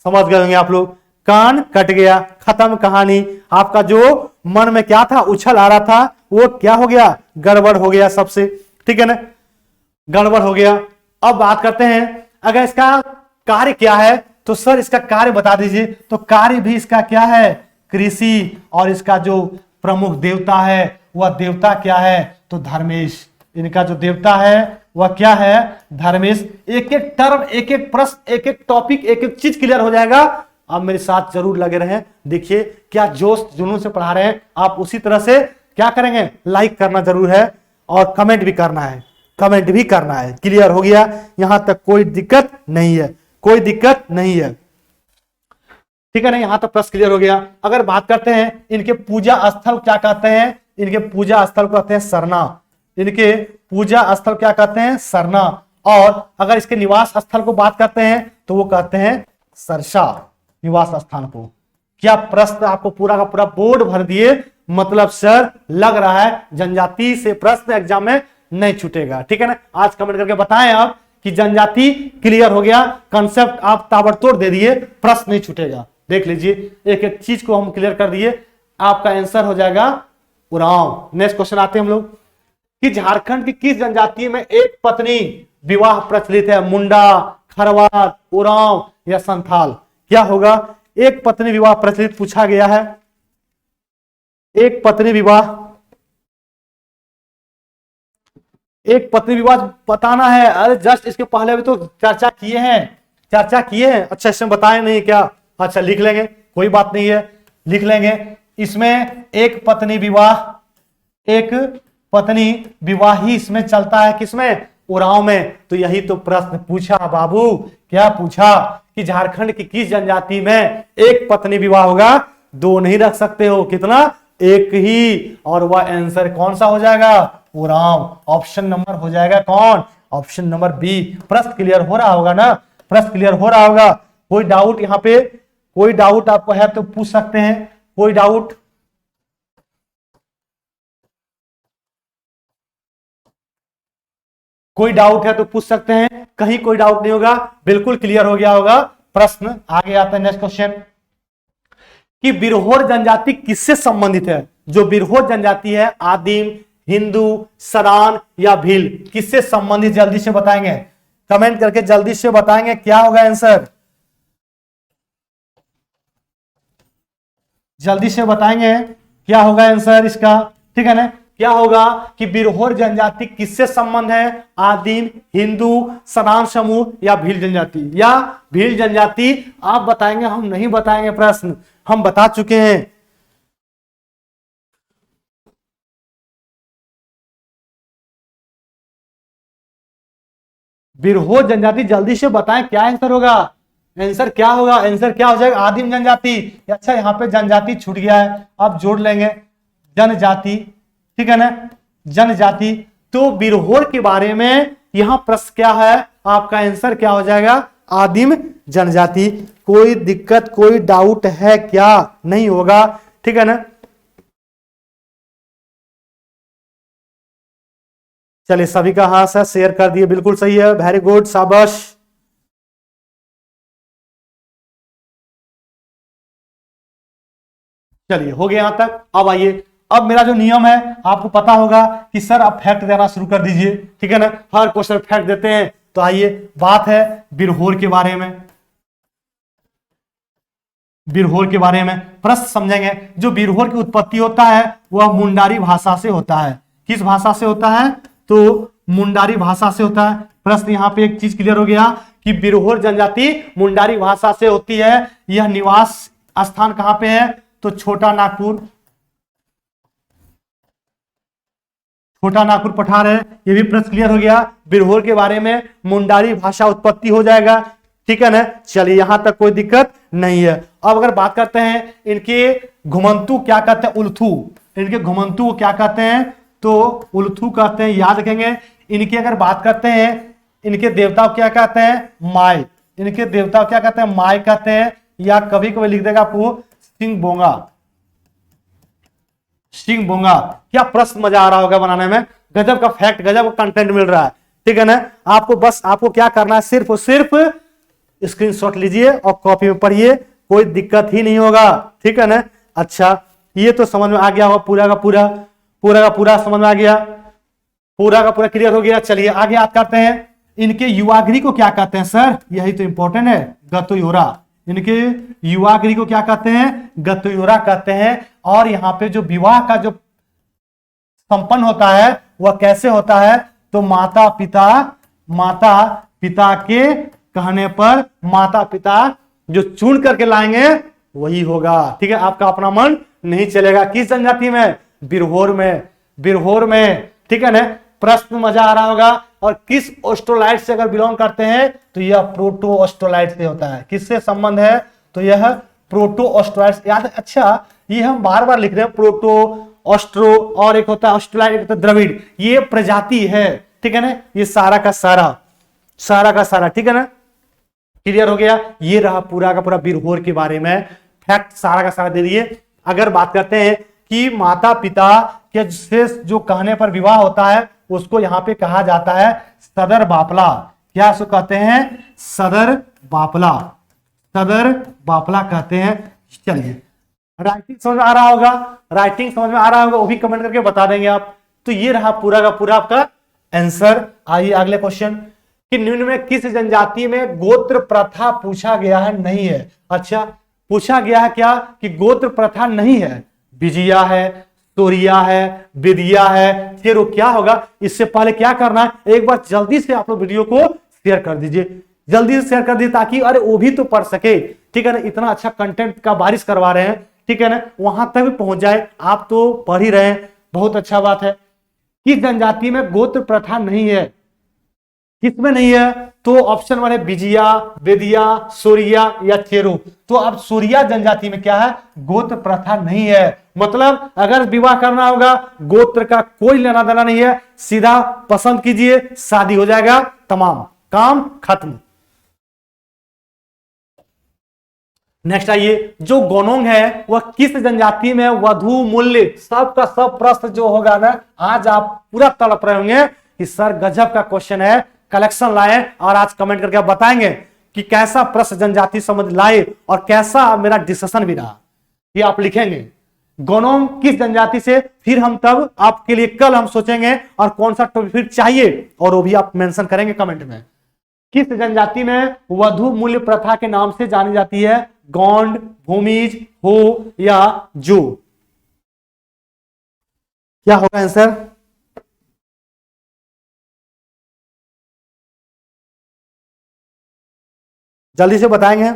समझ गए होंगे आप लोग, कान कट गया, खत्म कहानी। आपका जो मन में क्या था, उछल आ रहा था, वो क्या हो गया, गड़बड़ हो गया सबसे, ठीक है ना, गड़बड़ हो गया। अब बात करते हैं, अगर इसका कार्य क्या है, तो सर इसका कार्य बता दीजिए। तो कार्य भी इसका क्या है, कृषि, और इसका जो प्रमुख देवता है वह देवता क्या है, तो धर्मेश। इनका जो देवता है वह क्या है, धर्मेश। एक एक टर्म, एक एक प्रश्न, एक एक टॉपिक, एक एक चीज क्लियर हो जाएगा। आप मेरे साथ जरूर लगे रहें, देखिए क्या जोश जुनून से पढ़ा रहे हैं। आप उसी तरह से क्या करेंगे, लाइक करना जरूर है, और कमेंट भी करना है, कमेंट भी करना है। क्लियर हो गया, यहां तक कोई दिक्कत नहीं है, कोई दिक्कत नहीं है, ठीक है ना। यहां तक प्रश्न क्लियर हो गया। अगर बात करते हैं इनके पूजा स्थल क्या कहते हैं, इनके पूजा स्थल को कहते हैं सरना, इनके पूजा स्थल क्या कहते हैं, सरना। और अगर इसके निवास स्थल को बात करते हैं तो वो कहते हैं सरसा, निवास स्थान को। क्या प्रश्न आपको पूरा का पूरा बोर्ड भर दिए, मतलब सर लग रहा है जनजाति से प्रश्न एग्जाम में नहीं छूटेगा, ठीक है ना। आज कमेंट करके बताएं आप कि जनजाति क्लियर हो गया, कंसेप्ट आप ताबड़तोड़ दे दिए, प्रश्न नहीं छूटेगा। देख लीजिए, एक एक चीज को हम क्लियर कर दिए, आपका आंसर हो जाएगा उरांव। नेक्स्ट क्वेश्चन आते हैं हम लोग, कि झारखंड की किस जनजाति में एक पत्नी विवाह प्रचलित है, मुंडा, खरवार, उरांव या संथाल। क्या होगा, एक पत्नी विवाह प्रचलित पूछा गया है, एक पत्नी विवाह, एक पत्नी विवाह बताना है। अरे जस्ट इसके पहले भी तो चर्चा किए हैं, चर्चा किए हैं। अच्छा इसमें बताए नहीं क्या, अच्छा लिख लेंगे, कोई बात नहीं है, लिख लेंगे। इसमें एक पत्नी विवाह, एक पत्नी विवाह ही इसमें चलता है, किसमें, उरांव में। तो यही तो प्रश्न पूछा बाबू, क्या पूछा कि झारखंड की किस जनजाति में एक पत्नी विवाह होगा, दो नहीं रख सकते हो, कितना, एक ही। और वह आंसर कौन सा हो जाएगा, उरांव। ऑप्शन नंबर हो जाएगा कौन, ऑप्शन नंबर बी। प्रश्न क्लियर हो रहा होगा ना, प्रश्न क्लियर हो रहा होगा। कोई डाउट यहाँ पे, कोई डाउट आपको है तो पूछ सकते हैं, कोई डाउट, कोई डाउट है तो पूछ सकते हैं, कहीं कोई डाउट नहीं होगा, बिल्कुल क्लियर हो गया होगा प्रश्न। आगे आता है नेक्स्ट क्वेश्चन, कि बिरहोर जनजाति किससे संबंधित है। जो बिरहोर जनजाति है, आदिम, हिंदू, सरान या भील, किससे संबंधित, जल्दी से बताएंगे, कमेंट करके जल्दी से बताएंगे क्या होगा आंसर, जल्दी से बताएंगे क्या होगा आंसर इसका, ठीक है ना। क्या होगा कि बिरहोर जनजाति किससे संबंध है, आदिम, हिंदू, सरान समूह या भील जनजाति, या भील जनजाति। आप बताएंगे, हम नहीं बताएंगे, प्रश्न हम बता चुके हैं। बिरहोर जनजाति, जल्दी से बताएं क्या आंसर होगा, आंसर क्या होगा, आंसर क्या हो जाएगा, आदिम जनजाति। अच्छा यहाँ पे जनजाति छूट गया है, अब जोड़ लेंगे जनजाति, ठीक है ना, जनजाति। तो बिरहोर के बारे में यहां प्रश्न क्या है, आपका आंसर क्या हो जाएगा, आदिम जनजाति। कोई दिक्कत, कोई डाउट है क्या, नहीं होगा, ठीक है ना। चलिए सभी का हाँ सर शेयर कर दिए, बिल्कुल सही है, वेरी गुड, शाबाश। चलिए हो गया यहां तक। अब आइए, अब मेरा जो नियम है आपको पता होगा कि सर आप फैक्ट देना शुरू कर दीजिए, ठीक है ना, हर क्वेश्चन फैक्ट देते हैं। तो आइए, बात है बिरहोर के बारे में। बिरहोर के बारे में प्रश्न समझेंगे। जो बिरहोर की उत्पत्ति होता है वह मुंडारी भाषा से होता है। किस भाषा से होता है? तो मुंडारी भाषा से होता है। प्रश्न यहां पे एक चीज क्लियर हो गया कि बिरहोर जनजाति मुंडारी भाषा से होती है। यह निवास स्थान कहां पे है? तो छोटा नागपुर, छोटा नागपुर पठार है। ये भी प्रश्न क्लियर हो गया। बिरहोर के बारे में मुंडारी भाषा उत्पत्ति हो जाएगा, ठीक है ना। चलिए यहां तक कोई दिक्कत नहीं है। अब अगर बात करते हैं इनके घुमंतु क्या कहते हैं? उल्थू। इनके घुमंतु को क्या कहते हैं? तो उल्थू कहते हैं, याद रखेंगे। इनकी अगर बात करते हैं, इनके देवता क्या कहते हैं? माय। इनके देवता क्या कहते हैं? माय कहते हैं। या कभी कभी लिख देगा आपको सिंह बोंगा, सिंह बोंगा। क्या प्रश्न मजा आ रहा होगा बनाने में, गजब का फैक्ट, गजब का कंटेंट मिल रहा है, ठीक है ना। आपको बस आपको क्या करना है, सिर्फ और सिर्फ स्क्रीनशॉट लीजिए और कॉपी में पढ़िए, कोई दिक्कत ही नहीं होगा, ठीक है ना। अच्छा, ये तो समझ में आ गया होगा, पूरा का पूरा समझ में आ गया, पूरा का पूरा क्लियर हो गया। चलिए आगे बात करते हैं। इनके युवागिरी को क्या कहते हैं सर? यही तो इंपॉर्टेंट है, गतोयोरा। इनके युवागिरी को क्या कहते हैं? गतोयोरा कहते हैं। और यहाँ पे जो विवाह का जो संपन्न होता है वह कैसे होता है? तो माता पिता के कहने पर, माता पिता जो चुन करके लाएंगे वही होगा, ठीक है। आपका अपना मन नहीं चलेगा। किस जनजाति में? बिरहोर में, बिरहोर में, ठीक है ना। प्रश्न मजा आ रहा होगा। और किस ऑस्ट्रोलाइट से अगर बिलोंग करते हैं तो यह प्रोटो ऑस्ट्रोलाइट से होता है। किससे संबंध है? तो यह प्रोटो ऑस्ट्रोलाइट। याद है? अच्छा, ये हम बार बार लिख रहे हैं, प्रोटो, ऑस्ट्रो, और एक होता है ऑस्ट्रोलाइट, एक होता है द्रविड़। ये प्रजाति है, ठीक है ना। ये सारा का सारा, ठीक है ना। क्लियर हो गया। ये रहा पूरा का पूरा बिरहोर के बारे में फैक्ट, सारा का सारा दे दिए। अगर बात करते हैं कि माता पिता के से जो कहने पर विवाह होता है उसको यहां पे कहा जाता है सदर बापला। क्या उसको कहते हैं? सदर बापला, सदर बापला कहते हैं। चलिए, राइटिंग समझ में आ रहा होगा, राइटिंग समझ में आ रहा होगा, वो भी कमेंट करके बता देंगे आप। तो ये रहा पूरा का पूरा आपका आंसर। आइए अगले क्वेश्चन कि निम्न में किस जनजाति में गोत्र प्रथा पूछा गया है? नहीं है। अच्छा, पूछा गया है क्या कि गोत्र प्रथा नहीं है? बिजिया है, तोरिया है, बिदिया है, फिर वो क्या होगा? इससे पहले क्या करना है, एक बार जल्दी से आप लोग वीडियो को शेयर कर दीजिए, जल्दी से शेयर कर दीजिए, ताकि अरे वो भी तो पढ़ सके, ठीक है ना। इतना अच्छा कंटेंट का बारिश करवा रहे हैं, ठीक है ना, वहां तक भी पहुंच जाए। आप तो पढ़ ही रहे हैं, बहुत अच्छा बात है। किस जनजाति में गोत्र प्रथा नहीं है? किसमें नहीं है? तो ऑप्शन नंबर है बिजिया, बेदिया, सोरिया या चेरो। तो अब सोरिया जनजाति में क्या है? गोत्र प्रथा नहीं है। मतलब अगर विवाह करना होगा, गोत्र का कोई लेना देना नहीं है, सीधा पसंद कीजिए, शादी हो जाएगा, तमाम काम खत्म। नेक्स्ट आइए, जो गोनोंग है वह किस जनजाति में वधु मूल्य? सबका सब प्रश्न जो होगा ना, आज आप पूरा तड़प रहे होंगे कि सर गजब का क्वेश्चन है, कलेक्शन लाए, और आज कमेंट करके आप बताएंगे कि कैसा प्रश्न जनजाति समझ लाए और कैसा मेरा डिस्कशन भी रहा। ये आप लिखेंगे गोनोंग किस जनजाति से, फिर हम तब आपके लिए कल हम सोचेंगे और कौन सा टॉपिक फिर चाहिए, और वो भी आप मेंशन करेंगे कमेंट में। किस जनजाति में वधु मूल्य प्रथा के नाम से जानी जाती है? गोंड, भूमिज, हो या जो? क्या होगा आंसर? जल्दी से बताएंगे।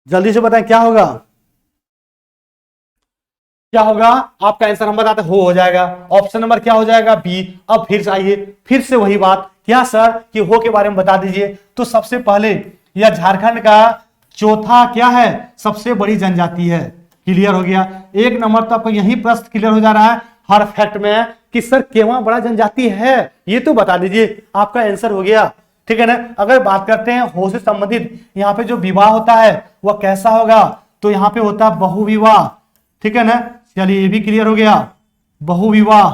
जल्दी से बताएं क्या होगा, क्या होगा? आपका आंसर हम बताते हो जाएगा। ऑप्शन नंबर क्या हो जाएगा? बी। अब फिर आइए, फिर से वही बात, क्या सर कि हो के बारे में बता दीजिए। तो सबसे पहले यह झारखंड का चौथा क्या है? सबसे बड़ी जनजाति है। क्लियर हो गया। एक नंबर तो आपको यही प्रश्न क्लियर हो जा रहा है हर फैक्ट में कि सर केवल बड़ा जनजाति है, ये तो बता दीजिए, आपका आंसर हो गया, ठीक है ना। अगर बात करते हैं हो से संबंधित, यहाँ पे जो विवाह होता है वह कैसा होगा? तो यहाँ पे होता है बहुविवाह, ठीक है ना। चलिए ये भी क्लियर हो गया। बहुविवाह,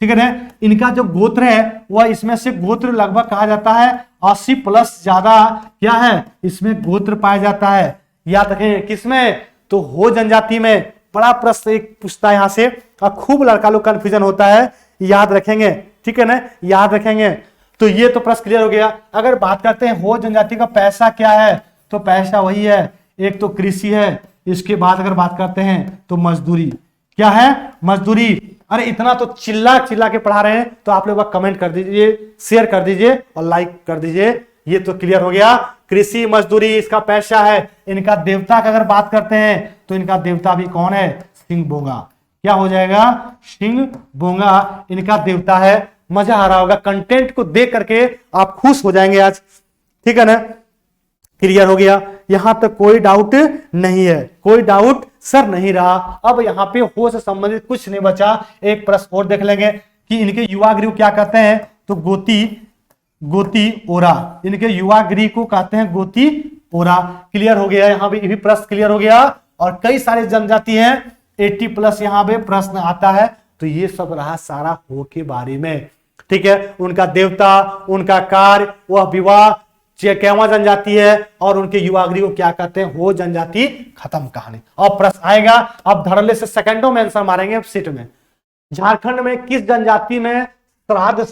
ठीक है ना। इनका जो गोत्र है वह इसमें से गोत्र लगभग कहा जाता है 80 प्लस ज्यादा क्या है इसमें गोत्र पाया जाता है। याद रखें किसमें, तो हो जनजाति में। बड़ा प्रश्न एक पूछता है यहां से और खूब लड़का लोग कंफ्यूजन होता है, याद रखेंगे, ठीक है ना, याद रखेंगे। तो ये तो प्रश्न क्लियर हो गया। अगर बात करते हैं हो जनजाति का पैसा क्या है, तो पैसा वही है, एक तो कृषि है, इसके बाद अगर बात करते हैं तो मजदूरी। क्या है, मजदूरी। अरे इतना तो चिल्ला चिल्ला के पढ़ा रहे हैं, तो आप लोग कमेंट कर दीजिए, शेयर कर दीजिए और लाइक कर दीजिए। ये तो क्लियर हो गया, कृषि मजदूरी इसका पैसा है। इनका देवता का अगर बात करते हैं तो इनका देवता भी कौन है, सिंह बोंगा। क्या हो जाएगा, सिंह बोंगा इनका देवता है। मजा आ रहा होगा, कंटेंट को देख करके आप खुश हो जाएंगे आज, ठीक है ना। क्लियर हो गया, यहां तक कोई डाउट नहीं है, कोई डाउट सर नहीं रहा। अब यहां पे हो से संबंधित कुछ नहीं बचा। एक प्रश्न और देख लेंगे कि इनके युवा गृह क्या कहते हैं, तो गोती ओरा। इनके युवा गृह को कहते हैं गोती ओरा। क्लियर हो गया, यहां भी प्रश्न क्लियर हो गया। और कई सारे जनजाति हैं 80 प्लस यहां पे प्रश्न आता है। तो ये सब रहा सारा हो के बारे में, ठीक है। उनका देवता, उनका कार्य, वह विवाह, कैवा जनजाति है और उनके युवा गृह को क्या कहते हैं, हो जनजाति। खत्म कहानी। अब प्रश्न आएगा, अब धड़ल्ले से सेकंडों में आंसर मारेंगे सीट में। झारखंड में किस जनजाति में श्राद्ध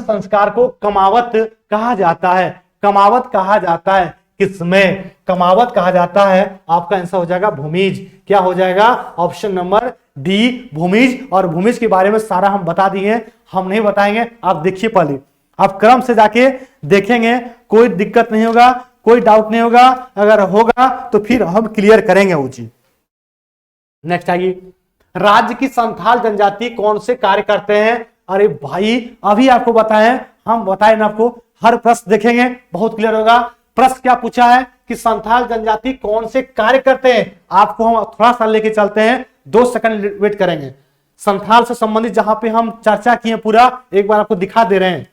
संस्कार को कमावत कहा जाता है, कमावत कहा जाता है, किसमें कमावत कहा जाता है। आपका आंसर हो जाएगा भूमिज। क्या हो जाएगा, ऑप्शन नंबर डी भूमिज। और भूमिज के बारे में सारा हम बता दिए, हम नहीं बताएंगे, आप देखिए पहले, आप क्रम से जाके देखेंगे, कोई दिक्कत नहीं होगा, कोई डाउट नहीं होगा। अगर होगा तो फिर हम क्लियर करेंगे वो चीज। नेक्स्ट आइए, राज्य की संथाल जनजाति कौन से कार्य करते हैं। अरे भाई अभी आपको बताएं, हम बताएं ना आपको, हर प्रश्न देखेंगे बहुत क्लियर होगा। प्रश्न क्या पूछा है कि संथाल जनजाति कौन से कार्य करते हैं। आपको हम थोड़ा सा लेके चलते हैं, 2 सेकंड वेट करेंगे। संथाल से संबंधित जहां पे हम चर्चा किए पूरा, एक बार आपको दिखा दे रहे हैं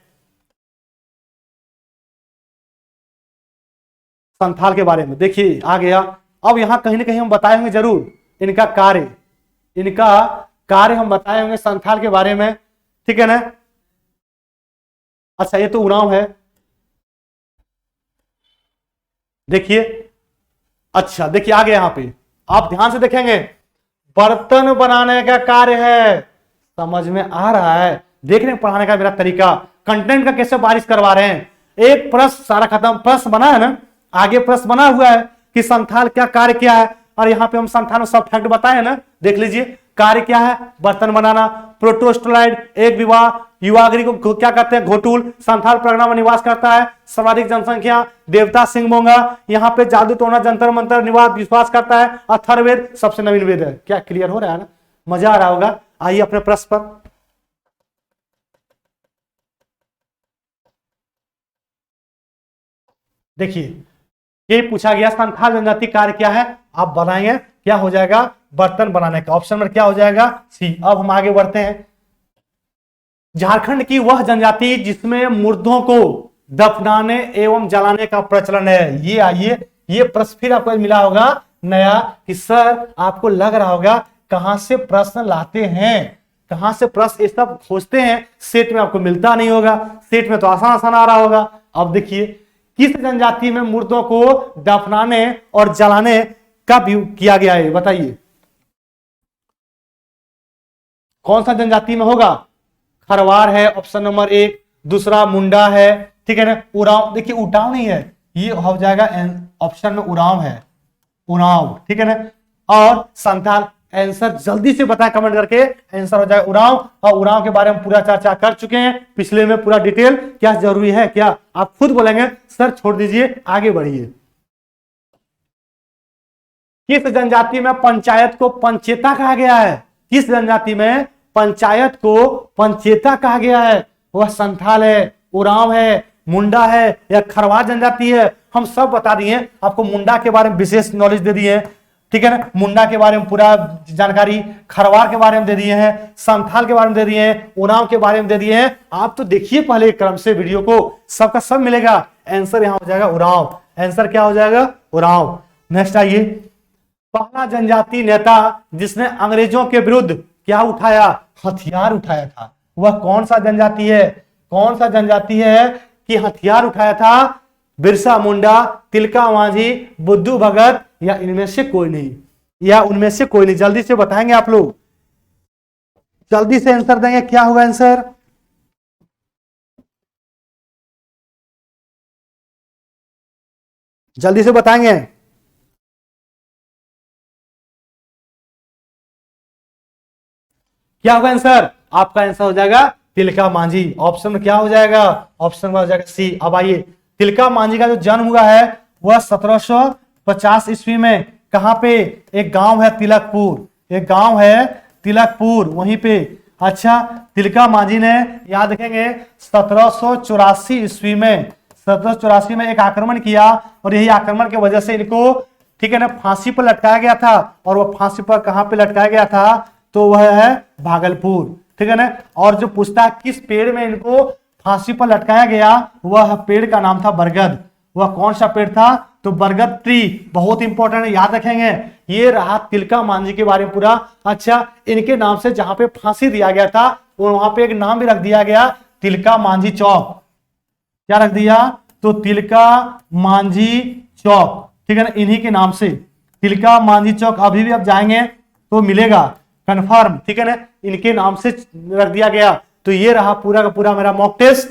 संथाल के बारे में। देखिए आ गया। अब यहां कहीं ना कहीं हम बताए होंगे जरूर इनका कार्य हम बताए होंगे संथाल के बारे में, ठीक है ना। अच्छा ये तो उरांव है, देखिए। अच्छा देखिए आगे यहां पे आप ध्यान से देखेंगे, बर्तन बनाने का कार्य है। समझ में आ रहा है, देखने पढ़ाने का मेरा तरीका, कंटेंट का कैसे बारिश करवा रहे हैं। एक प्रश्न सारा खत्म, प्रश्न बना है ना, आगे प्रश्न बना हुआ है कि संथाल क्या कार्य क्या है। और यहाँ पे हम संथाल में सब फैक्ट बताए ना, देख लीजिए। कार्य क्या है, बर्तन बनाना, प्रोटोस्टोलाइड, एक विवाह, युवागृह को क्या कहते हैं, घोटुल। संथाल परगना में निवास करता है, सर्वाधिक जनसंख्या, देवता सिंह बोंगा। यहाँ पे जादू टोना जंतर मंतर निवास विश्वास करता है। अथर्ववेद सबसे नवीन वेद है। क्या क्लियर हो रहा है ना, मजा आ रहा होगा। आइए अपने प्रश्न पर। देखिए ये पूछा गया संथाल जनजाति कार्य क्या है, आप बताएंगे। क्या हो जाएगा, बर्तन बनाने का। ऑप्शन नंबर क्या हो जाएगा, सी। अब हम आगे बढ़ते हैं। झारखंड की वह जनजाति जिसमें मुर्दों को दफनाने एवं जलाने का प्रचलन है। ये आइए, ये प्रश्न फिर आपको मिला होगा नया कि सर आपको लग रहा होगा कहां से प्रश्न लाते हैं, कहां से प्रश्न ये सब खोजते हैं, सेट में आपको मिलता नहीं होगा। सेट में तो आसान आसान आ रहा होगा। अब देखिए, किस जनजाति में मुर्दों को दफनाने और जलाने का किया गया है, बताइए कौन सा जनजाति में होगा। खरवार है ऑप्शन नंबर 1, दूसरा मुंडा है, ठीक है ना। उरांव, देखिए उटाव नहीं है, ये हो जाएगा ऑप्शन में उरांव है, उरांव, ठीक है ना। और संथाल, आंसर जल्दी से बताएं कमेंट करके, आंसर हो जाएगा उरांव। और उरांव के बारे में पूरा चर्चा कर चुके हैं पिछले में, पूरा डिटेल। क्या जरूरी है, क्या आप खुद बोलेंगे सर छोड़ दीजिए, आगे बढ़िए। किस जनजाति में पंचायत को पंचेता कहा गया है, किस जनजाति में पंचायत को पंचेता कहा गया है। वह संथाल है, उरांव है, मुंडा है या खरवार जनजाति है। हम सब बता दिए आपको, मुंडा के बारे में विशेष नॉलेज दे दिए, ठीक है ना। मुंडा के बारे में पूरा जानकारी, खरवार के बारे में दे दिए हैं, संथाल के बारे में दे दिए हैं, उरांव के बारे में दे दिए हैं। आप तो देखिए पहले क्रम से वीडियो को, सबका सब मिलेगा। आंसर यहां हो जाएगा उरांव, आंसर क्या हो जाएगा, उरांव। नेक्स्ट आइए, पहला जनजातीय नेता जिसने अंग्रेजों के विरुद्ध क्या उठाया, हथियार उठाया था, वह कौन सा जनजाति है, कौन सा जनजाति है कि हथियार उठाया था, बिरसा मुंडा, तिलका मांझी, बुद्धू भगत, या इनमें से कोई नहीं, या उनमें से कोई नहीं। जल्दी से बताएंगे आप लोग, जल्दी से आंसर देंगे, क्या होगा आंसर, जल्दी से बताएंगे। क्या होगा आंसर, आपका आंसर हो जाएगा तिलका मांझी। ऑप्शन में क्या हो जाएगा, ऑप्शन में हो जाएगा सी। अब आइए, तिलका मांझी का जो जन्म हुआ है वह 1750 ईस्वी में, कहां पे, एक गांव है तिलकपुर, एक गांव है तिलकपुर, वहीं पे। अच्छा, तिलका मांझी ने, याद रखेंगे, 1784 ईस्वी में, 1784 में एक आक्रमण किया, और यही आक्रमण की वजह से इनको, ठीक है ना, फांसी पर लटकाया गया था। और वह फांसी पर कहां पे लटकाया गया था, तो वह है भागलपुर, ठीक है ना। और जो पूछता है किस पेड़ में इनको फांसी पर लटकाया गया, वह पेड़ का नाम था बरगद। वह कौन सा पेड़ था, तो बरगद ट्री, बहुत इंपॉर्टेंट है, याद रखेंगे। ये रहा तिलका मांझी के बारे में पूरा। अच्छा, इनके नाम से जहां पे फांसी दिया गया था वहां पे एक नाम भी रख दिया गया, तिलका मांझी चौक। क्या रख दिया, तो तिलका मांझी चौक, ठीक है ना, इन्हीं के नाम से तिलका मांझी चौक। अभी भी आप जाएंगे तो मिलेगा कंफर्म, ठीक है ना, इनके नाम से रख दिया गया। तो ये रहा पूरा का पूरा मेरा मॉक टेस्ट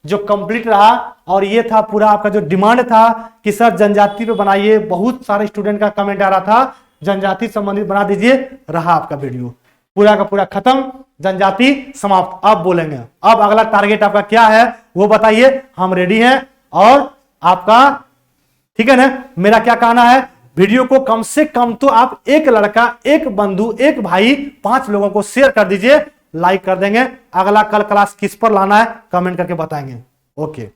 जो कंप्लीट रहा, और ये था पूरा आपका जो डिमांड था कि सर जनजाति पे बनाइए, बहुत सारे स्टूडेंट का कमेंट आ रहा था जनजाति संबंधित बना दीजिए, रहा आपका वीडियो पूरा का पूरा खत्म, जनजाति समाप्त। अब बोलेंगे, अब अगला टारगेट आपका क्या है वो बताइए, हम रेडी हैं। और आपका, ठीक है ना, मेरा क्या कहना है, वीडियो को कम से कम तो आप एक लड़का, एक बंधु, एक भाई, 5 लोगों को शेयर कर दीजिए, लाइक कर देंगे। अगला कल क्लास किस पर लाना है कमेंट करके बताएंगे। ओके।